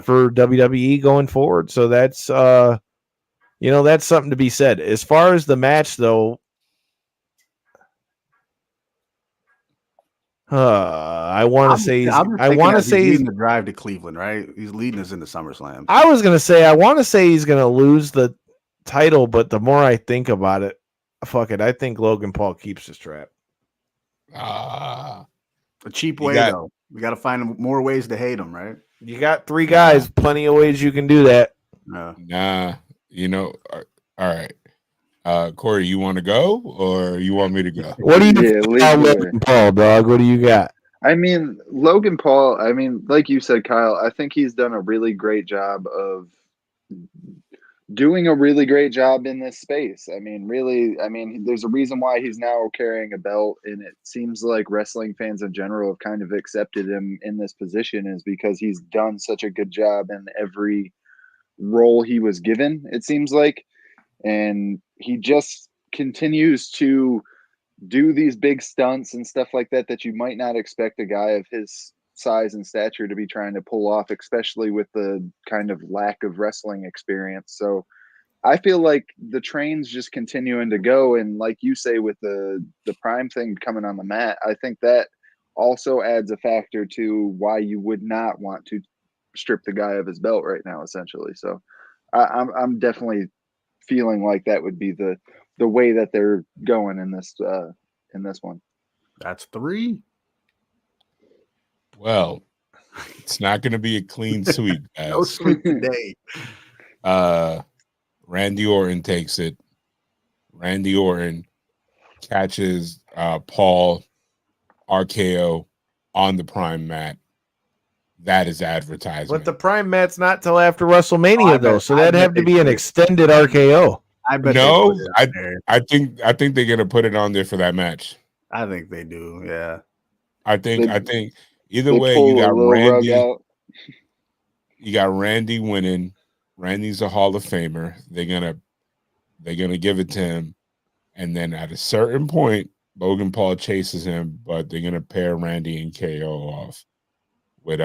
for WWE going forward. So that's, that's something to be said. As far as the match, though, I want to say he's leading the drive to Cleveland, right? He's leading us into SummerSlam. I was going to say, I want to say he's going to lose the title, but the more I think about it, fuck it. I think Logan Paul keeps his strap. A cheap way, though. We got to find more ways to hate him, right? You got three guys, plenty of ways you can do that. Nah, all right. Corey, you want to go or you want me to go? What do you think about Logan Paul, dog? What do you got? I mean, Logan Paul, like you said, Kyle, I think he's done a really great job of doing a really great job in this space. There's a reason why he's now carrying a belt, and it seems like wrestling fans in general have kind of accepted him in this position is because he's done such a good job in every role he was given, it seems like. And he just continues to do these big stunts and stuff like that you might not expect a guy of his size and stature to be trying to pull off, especially with the kind of lack of wrestling experience. So I feel like the train's just continuing to go. And like you say, with the Prime thing coming on the mat, I think that also adds a factor to why you would not want to strip the guy of his belt right now, essentially. So I'm definitely feeling like that would be the way that they're going in this one. That's 3. Well, It's not going to be a clean sweep, guys. No sweep today. Randy Orton takes it. Randy Orton catches Paul RKO on the prime mat. That is advertisement. But the prime mat's not till after WrestleMania, though, so that'd have to be an extended RKO. I bet. No, I think they're gonna put it on there for that match. I think they do. Yeah. I think either way, you got Randy. You got Randy winning. Randy's a Hall of Famer. They're gonna give it to him, and then at a certain point, Logan Paul chases him, but they're gonna pair Randy and KO off with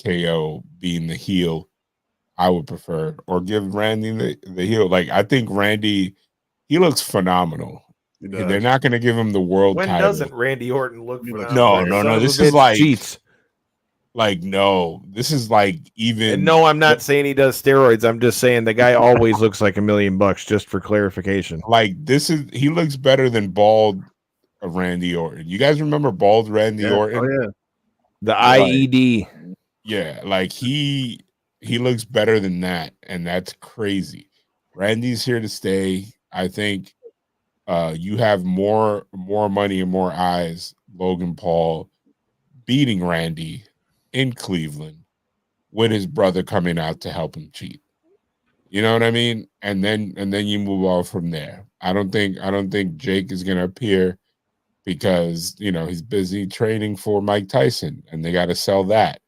KO being the heel. I would prefer, or give Randy the heel. Like, I think Randy, he looks phenomenal. They're not going to give him the world title. When doesn't Randy Orton look phenomenal? No. This is like cheats. Like, no, this is like even. And no, I'm not saying he does steroids. I'm just saying the guy always looks like $1 million. Just for clarification, like he looks better than bald Randy Orton. You guys remember bald Randy Orton? Oh yeah, the IED. Yeah, like he looks better than that, and that's crazy. Randy's here to stay. I think you have more money and more eyes. Logan Paul beating Randy in Cleveland with his brother coming out to help him cheat. You know what I mean? And then you move on from there. I don't think Jake is gonna appear because he's busy training for Mike Tyson, and they got to sell that.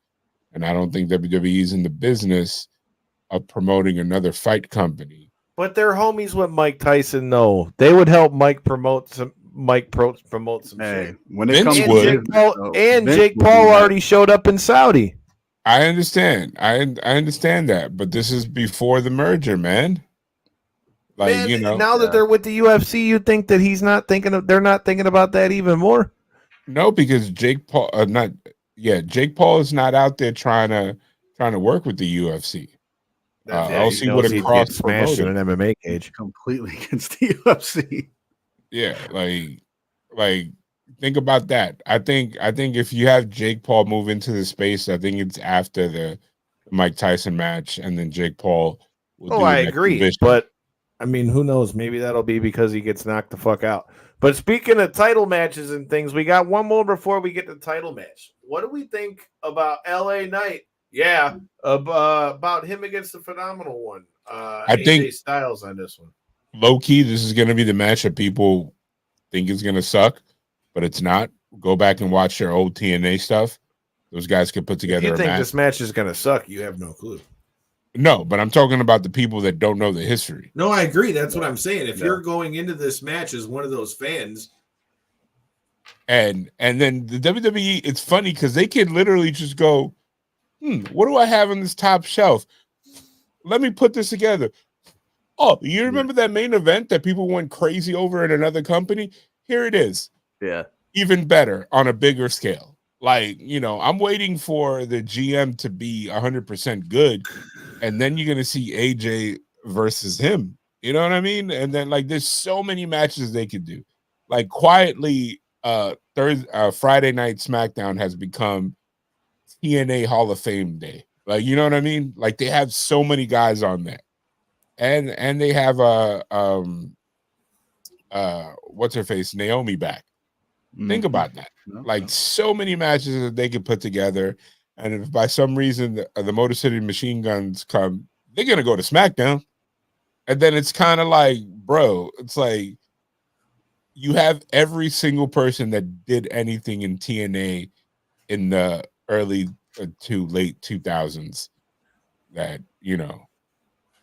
And I don't think WWE's in the business of promoting another fight company. But they're homies with Mike Tyson, though. They would help Mike promote some. Promote some shit. When it comes to Jake Paul already showed up in Saudi. I understand. I understand that, but this is before the merger, man. Like, now that they're with the UFC, you think that they're not thinking about that even more? No, because Jake Paul Jake Paul is not out there trying to work with the UFC. Else he would have crossed smashed in an MMA cage completely against the UFC. Yeah, like think about that. I think if you have Jake Paul move into the space, I think it's after the Mike Tyson match, and then Jake Paul will do I agree. Division. But I mean, who knows? Maybe that'll be because he gets knocked the fuck out. But speaking of title matches and things, we got one more before we get to the title match. What do we think about LA Knight? Yeah, about him against the Phenomenal One. I think Styles on this one. Low key, this is going to be the match that people think is going to suck, but it's not. Go back and watch their old TNA stuff. Those guys could put together a match. If you think this match is going to suck, you have no clue. No, but I'm talking about the people that don't know the history. No, I agree. That's what I'm saying. If you're going into this match as one of those fans, and then the WWE, it's funny because they can literally just go, what do I have on this top shelf? Let me put this together. Oh, you remember that main event that people went crazy over in another company? Here it is. Yeah. Even better on a bigger scale. Like, I'm waiting for the GM to be 100% good, and then you're going to see AJ versus him. You know what I mean? And then, like, there's so many matches they could do. Like, quietly, Friday Night SmackDown has become TNA Hall of Fame day. Like, you know what I mean? Like, they have so many guys on there. And they have what's her face, Naomi back. Think about that. Like, so many matches that they could put together, and if by some reason the Motor City Machine Guns come, they're gonna go to SmackDown, and then it's kind of like, bro, it's like you have every single person that did anything in TNA in the early to late 2000s that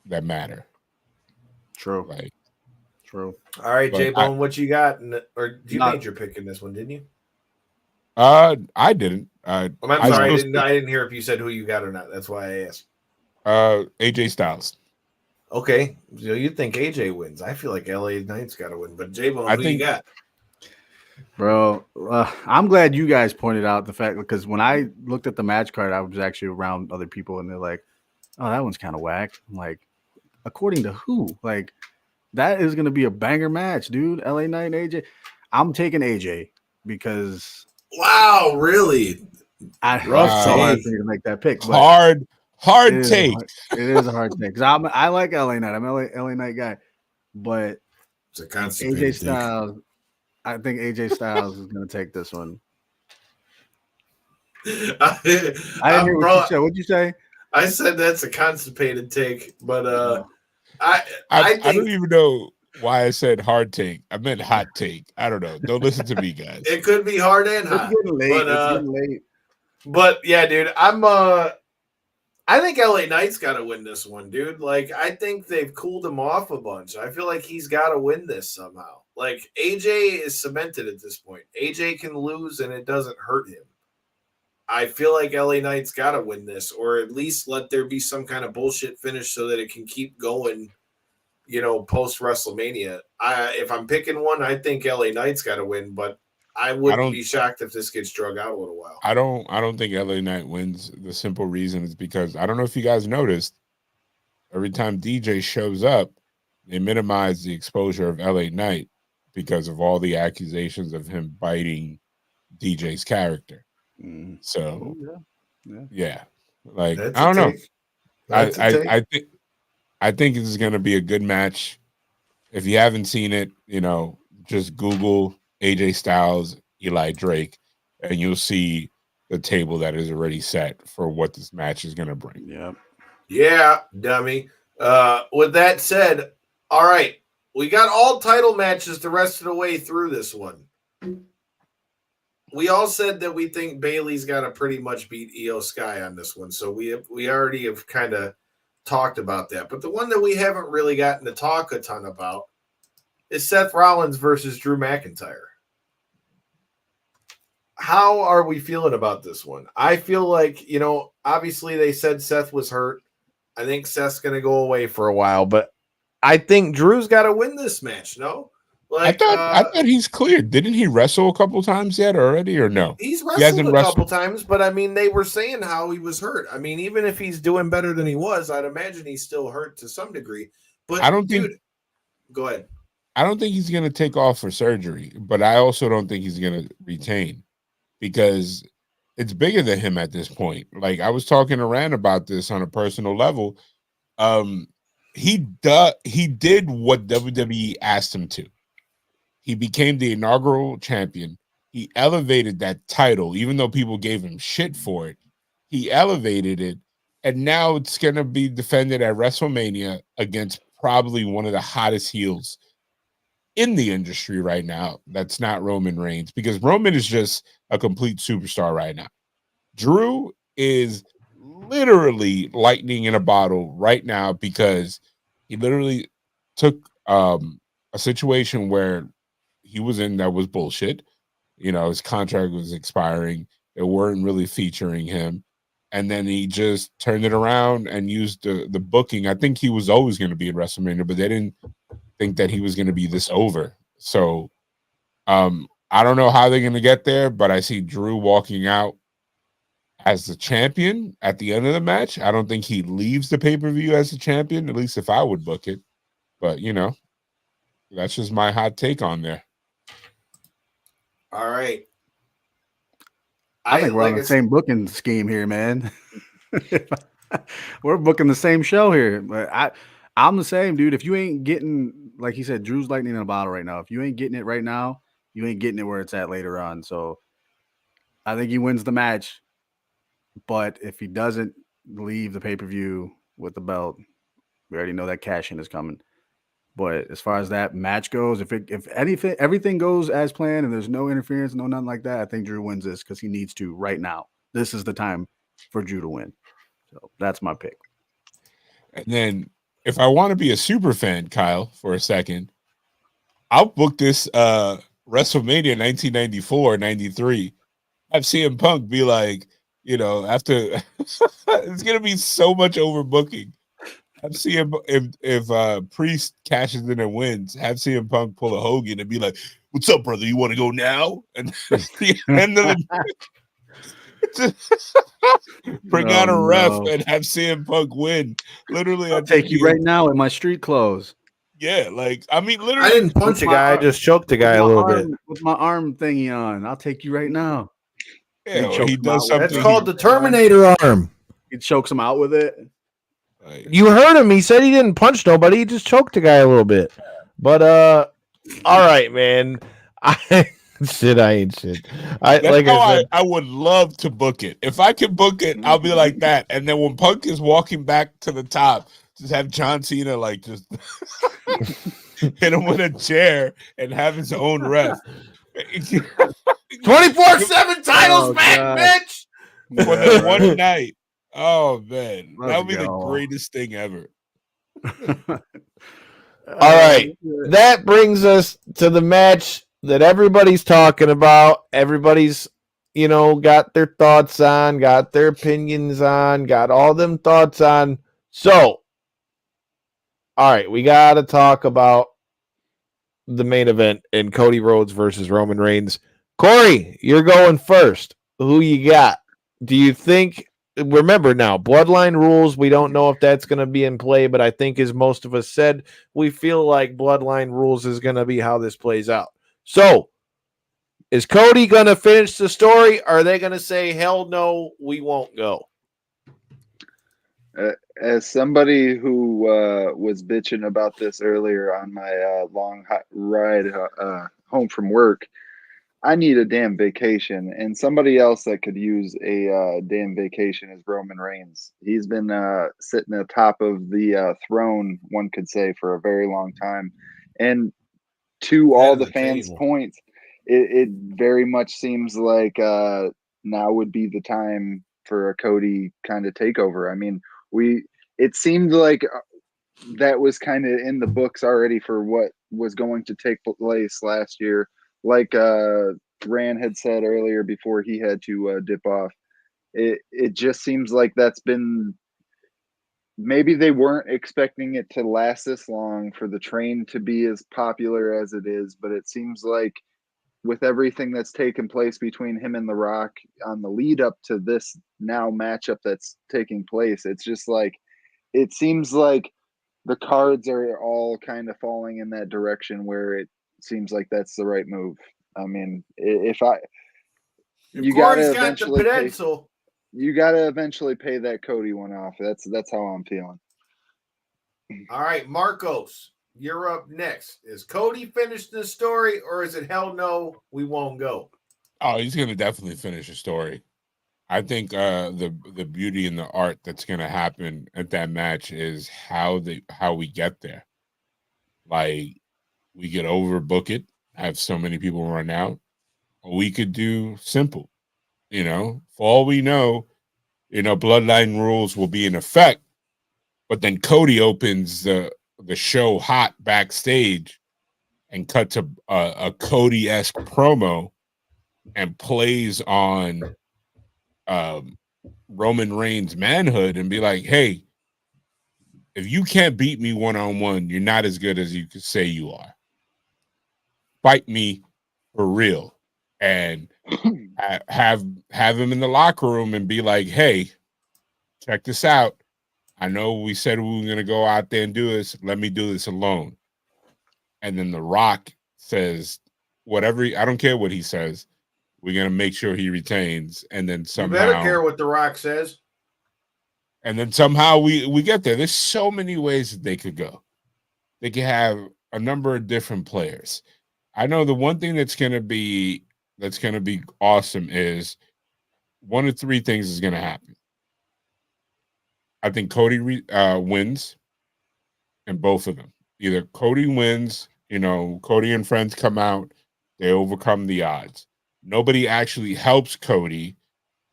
that matter. True. Like, true. All right, J-Bone, what you got? Or you made your pick in this one, didn't you? I didn't. I'm sorry, I didn't hear if you said who you got or not. That's why I asked. AJ Styles. Okay, so you think AJ wins? I feel like LA Knight's got to win, but J-Bone, who you got? Bro, I'm glad you guys pointed out the fact, because when I looked at the match card, I was actually around other people, and they're like, "Oh, that one's kind of whack." I'm like, according to who? Like, that is going to be a banger match, dude. LA Knight and AJ. I'm taking AJ because. Wow, really? Rough so hard for you to make that pick. But hard take. It is a hard take because I like LA Knight. I'm LA Knight guy, but it's a constipated AJ Styles. I think AJ Styles is going to take this one. I didn't hear what you said. What'd you say? I said that's a constipated take, but I don't even know why I said hard take. I meant hot take. I don't know. Don't listen to me, guys. It could be hard and hot. It's getting late. But yeah, dude, I think LA Knight's got to win this one, dude. Like, I think they've cooled him off a bunch. I feel like he's got to win this somehow. Like, AJ is cemented at this point. AJ can lose and it doesn't hurt him. I feel like LA Knight's got to win this, or at least let there be some kind of bullshit finish so that it can keep going, post WrestleMania. If I'm picking one, I think LA Knight's got to win, but I wouldn't be shocked if this gets drug out a little while. I don't think LA Knight wins. The simple reason is because I don't know if you guys noticed, every time DJ shows up, they minimize the exposure of LA Knight because of all the accusations of him biting DJ's character. So yeah. Like, I don't know. I think this is gonna be a good match. If you haven't seen it, just Google AJ Styles, Eli Drake, and you'll see the table that is already set for what this match is going to bring. Yeah, dummy. With that said, all right, we got all title matches the rest of the way through this one. We all said that we think Bayley's got to pretty much beat Io Sky on this one, so we already have kind of talked about that. But the one that we haven't really gotten to talk a ton about is Seth Rollins versus Drew McIntyre. How are we feeling about this one? I feel like, obviously they said Seth was hurt. I think Seth's going to go away for a while, but I think Drew's got to win this match, no? Like, I thought he's cleared. Didn't he wrestle a couple times yet already, or no? He's wrestled a couple times, but I mean, they were saying how he was hurt. I mean, even if he's doing better than he was, I'd imagine he's still hurt to some degree. But I don't think. Go ahead. I don't think he's going to take off for surgery, but I also don't think he's going to retain because it's bigger than him at this point. Like, I was talking to Rand about this on a personal level. He did what WWE asked him to. He became the inaugural champion. He elevated that title, even though people gave him shit for it. He elevated it, and now it's going to be defended at WrestleMania against probably one of the hottest heels in the industry right now. That's not Roman Reigns, because Roman is just a complete superstar right now. Drew is literally lightning in a bottle right now because he literally took a situation where he was in that was bullshit. His contract was expiring. They weren't really featuring him. And then he just turned it around and used the booking. I think he was always going to be in WrestleMania, but they didn't think that he was going to be this over. So I don't know how they're going to get there, but I see Drew walking out as the champion at the end of the match. I don't think he leaves the pay-per-view as the champion, at least if I would book it. But, that's just my hot take on there. All right. I think we're on the same booking scheme here, man. We're booking the same show here. But I'm the same, dude. If you ain't getting, like he said, Drew's lightning in a bottle right now. If you ain't getting it right now, you ain't getting it where it's at later on. So I think he wins the match. But if he doesn't leave the pay-per-view with the belt, we already know that cash-in is coming. But as far as that match goes, if anything, everything goes as planned and there's no interference, no nothing like that, I think Drew wins this because he needs to right now. This is the time for Drew to win. So that's my pick. And then if I want to be a super fan, Kyle, for a second, I'll book this WrestleMania 1994-93. Have CM Punk be like, after it's gonna be so much overbooking. Have CM if Priest cashes in and wins, have CM Punk pull a Hogan and be like, "What's up, brother? You want to go now?" And the end of the bring out a ref and have CM Punk win. Literally, I'll take you right now in my street clothes. Yeah, literally, I didn't punch a guy; I just choked a guy a little bit with my arm thingy on. I'll take you right now. Yeah, he does something. That's called the Terminator arm. He chokes him out with it. You heard him. He said he didn't punch nobody. He just choked the guy a little bit. But all right, man. I ain't shit. I would love to book it. If I can book it, I'll be like that. And then when Punk is walking back to the top, just have John Cena like just hit him with a chair and have his own ref. 24/7 titles back, bitch. For the one night. Oh man, that would be the greatest thing ever. All right, that brings us to the match that everybody's talking about. Everybody's, got their thoughts on, got their opinions on, got all them thoughts on. So, all right, we got to talk about the main event in Cody Rhodes versus Roman Reigns. Corey, you're going first. Who you got? Do you think? Remember now, bloodline rules, we don't know if that's going to be in play, but I think as most of us said, we feel like bloodline rules is going to be how this plays out. So, is Cody going to finish the story? Or are they going to say, hell no, we won't go? As somebody who was bitching about this earlier on my long ride home from work, I need a damn vacation, and somebody else that could use a damn vacation is Roman Reigns. He's been sitting atop of the throne, one could say, for a very long time. And to all the fans' points, it very much seems like now would be the time for a Cody kind of takeover. I mean, it seemed like that was kind of in the books already for what was going to take place last year. Like Rand had said earlier before he had to dip off, it just seems like that's been, maybe they weren't expecting it to last this long, for the train to be as popular as it is, but it seems like with everything that's taken place between him and The Rock on the lead up to this now matchup that's taking place, it's just like, it seems like the cards are all kind of falling in that direction where it seems like that's the right move. I mean, you gotta eventually pay that Cody one off. That's how I'm feeling. All right, Marcos, you're up next. Is Cody finished this story, or is it hell no, we won't go? Oh, he's gonna definitely finish the story. I think the beauty and the art that's gonna happen at that match is how we get there. Like, we could overbook it, have so many people run out, or we could do simple. For all we know, bloodline rules will be in effect, but then Cody opens the show hot backstage and cuts a Cody-esque promo and plays on Roman Reigns' manhood and be like, hey, if you can't beat me one-on-one, you're not as good as you could say you are. Fight me for real. And have him in the locker room and be like, hey, check this out. I know we said we were going to go out there and do this. Let me do this alone. And then The Rock says, whatever, I don't care what he says. We're going to make sure he retains. And then somehow. You better care what The Rock says. And then somehow we get there. There's so many ways that they could go. They could have a number of different players. I know the one thing that's going to be awesome is one of three things is going to happen. I think Cody wins in both of them. Either Cody wins, Cody and friends come out, they overcome the odds. Nobody actually helps Cody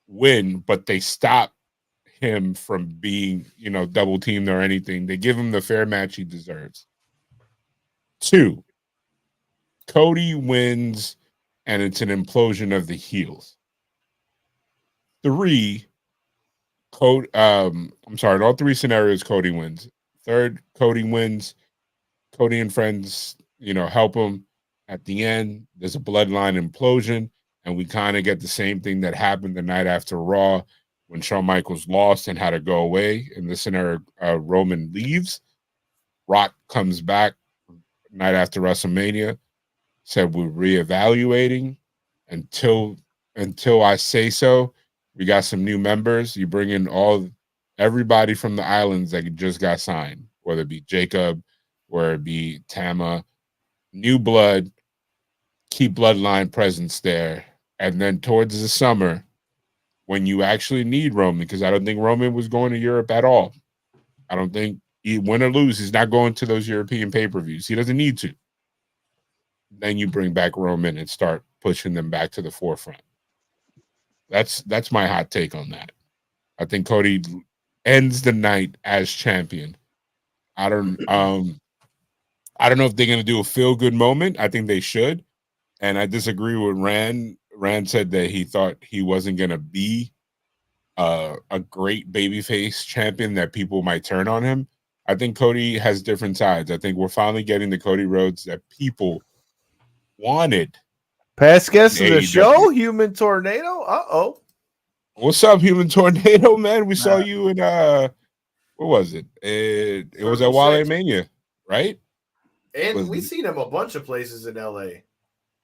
win, but they stop him from being, double teamed or anything. They give him the fair match he deserves. 2, Cody wins and it's an implosion of the heels. 3, all 3 scenarios, Cody wins. 3rd, Cody wins. Cody and friends, help him. At the end, there's a bloodline implosion, and we kind of get the same thing that happened the night after Raw when Shawn Michaels lost and had to go away. In this scenario, Roman leaves. Rock comes back night after WrestleMania, said we're reevaluating until until I say so. We got some new members. You bring in everybody from the islands that just got signed, whether it be Jacob, whether it be Tama, new blood, keep bloodline presence there. And then towards the summer, when you actually need Roman, because I don't think Roman was going to Europe at all. I don't think win or lose, he's not going to those European pay-per-views. He doesn't need to. Then you bring back Roman and start pushing them back to the forefront. That's my hot take on that. I think Cody ends the night as champion. I don't know if they're gonna do a feel-good moment. I think they should. And I disagree with Rand. Rand said that he thought he wasn't gonna be a great babyface champion, that people might turn on him. I think Cody has different sides. I think we're finally getting the Cody Rhodes that people wanted. Past guest of the show, Human Tornado. Uh-oh. What's up, Human Tornado, man? We saw you in what was it? It was at Wrestlemania, right? And we seen him a bunch of places in LA.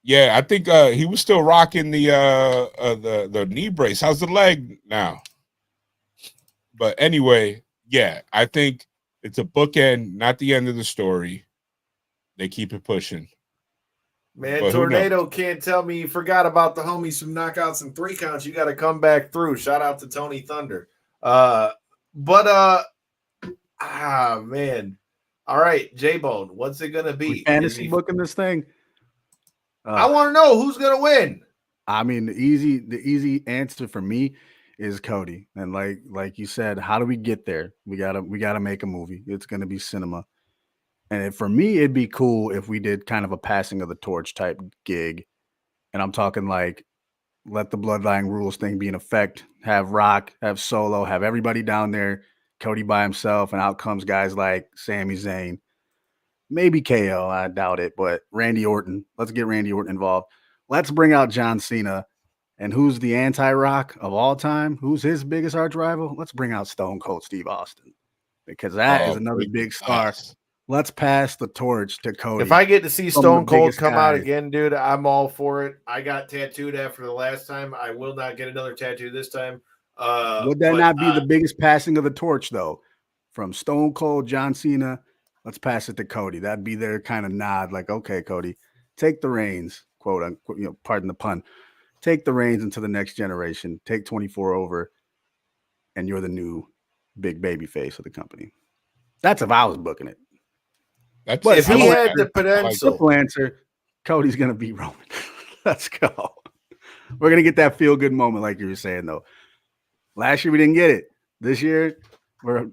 Yeah, I think he was still rocking the knee brace. How's the leg now? But anyway, yeah, I think it's a bookend, not the end of the story. They keep it pushing. Man, but Tornado can't tell me you forgot about the homies from Knockouts and 3 Counts. You got to come back through. Shout out to Tony Thunder. Man. All right, J-Bone, what's it gonna be? Fantasy booking this thing. I want to know who's gonna win. I mean, the easy answer for me is Cody. And like you said, how do we get there? We gotta make a movie. It's gonna be cinema. And for me, it'd be cool if we did kind of a passing of the torch type gig. And I'm talking like, let the Bloodline Rules thing be in effect. Have Rock, have Solo, have everybody down there. Cody by himself, and out comes guys like Sami Zayn. Maybe KO, I doubt it, but Randy Orton. Let's get Randy Orton involved. Let's bring out John Cena. And who's the anti-Rock of all time? Who's his biggest arch rival? Let's bring out Stone Cold Steve Austin, because that is another big star. Let's pass the torch to Cody. If I get to see Stone Cold come out again, dude, I'm all for it. I got tattooed after the last time. I will not get another tattoo this time. Would that not be the biggest passing of the torch, though? From Stone Cold, John Cena, let's pass it to Cody. That'd be their kind of nod, like, okay, Cody, take the reins, quote unquote, pardon the pun. Take the reins into the next generation. Take 24 over, and you're the new big baby face of the company. That's if I was booking it. But if he had the potential, simple answer, Cody's gonna beat Roman. Let's go. We're gonna get that feel good moment, like you were saying, though. Last year we didn't get it. This year we're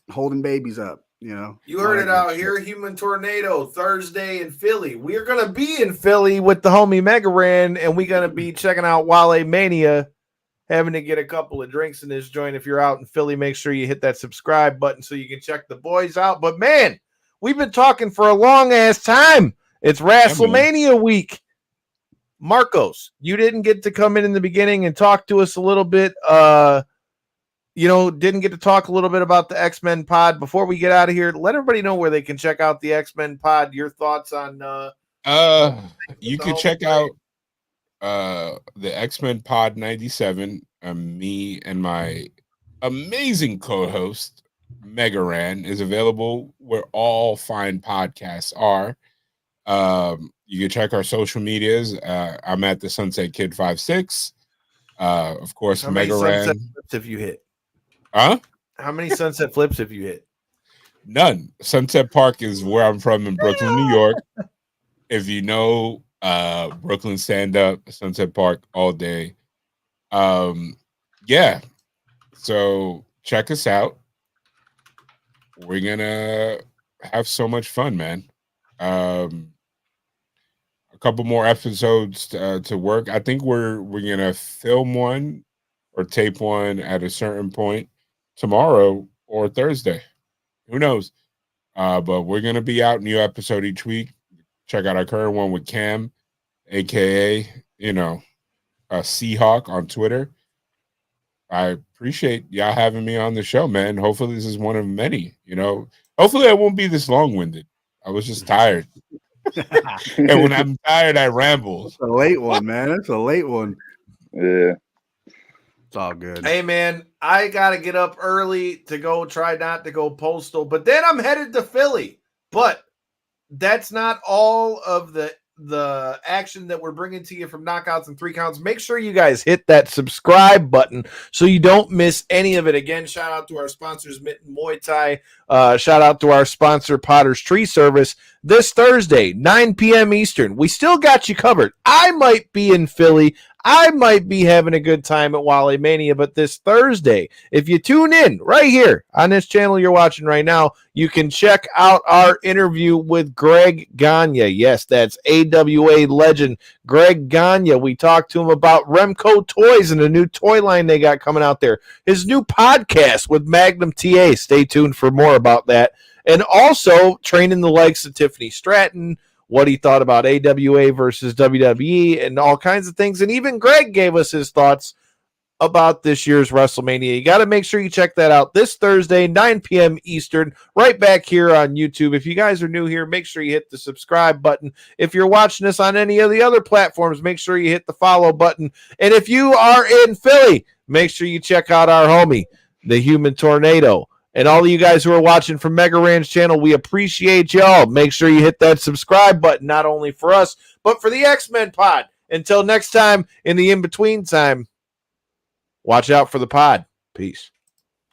holding babies up. You heard it out here. Human Tornado Thursday in Philly. We're gonna be in Philly with the homie Mega Ran, and we're gonna be checking out Wrestlemania. Having to get a couple of drinks in this joint. If you're out in Philly, make sure you hit that subscribe button so you can check the boys out. But man, we've been talking for a long ass time. It's Wrestlemania week. Marcos, you didn't get to come in the beginning and talk to us a little bit. Didn't get to talk a little bit about the X-Men pod. Before we get out of here, let everybody know where they can check out the X-Men pod. Your thoughts on you can check out the X-Men pod 97. Me and my amazing co-host Mega Ran is available where all fine podcasts are. You can check our social medias. I'm at the Sunset Kid 56. Of course, Mega Ran. Have you hit? Huh? How many sunset flips have you hit? None. Sunset Park is where I'm from in Brooklyn, New York. If you know Brooklyn stand up, Sunset Park all day. Yeah. So check us out. We're gonna have so much fun, man. A couple more episodes to work. I think we're gonna film one or tape one at a certain point tomorrow or Thursday. Who knows? But we're gonna be out new episode each week. Check out our current one with Cam, aka Seahawk on Twitter. I appreciate y'all having me on the show, man. Hopefully this is one of many. Hopefully I won't be this long-winded. I was just tired. And when I'm tired, I ramble. It's a late one, man. It's a late one. Yeah. It's all good. Hey, man, I got to get up early to go try not to go postal, but then I'm headed to Philly. But that's not all of the action that we're bringing to you from Knockouts and 3 Counts. Make sure you guys hit that subscribe button so you don't miss any of it. Again, shout out to our sponsors, Mitten Muay Thai. Shout out to our sponsor, Potter's Tree Service. This Thursday, 9 p.m. Eastern, we still got you covered. I might be in Philly. I might be having a good time at Wally Mania, but this Thursday, if you tune in right here on this channel you're watching right now, you can check out our interview with Greg Gagne. Yes, that's AWA legend Greg Gagne. We talked to him about Remco Toys and a new toy line they got coming out there. His new podcast with Magnum TA. Stay tuned for more about that. And also training the likes of Tiffany Stratton, what he thought about AWA versus WWE and all kinds of things. And even Greg gave us his thoughts about this year's WrestleMania. You got to make sure you check that out this Thursday, 9 p.m. Eastern, right back here on YouTube. If you guys are new here, make sure you hit the subscribe button. If you're watching us on any of the other platforms, make sure you hit the follow button. And if you are in Philly, make sure you check out our homie, the Human Tornado. And all of you guys who are watching from Mega Ranch channel, we appreciate y'all. Make sure you hit that subscribe button, not only for us, but for the X-Men pod. Until next time, in the in-between time, watch out for the pod. Peace.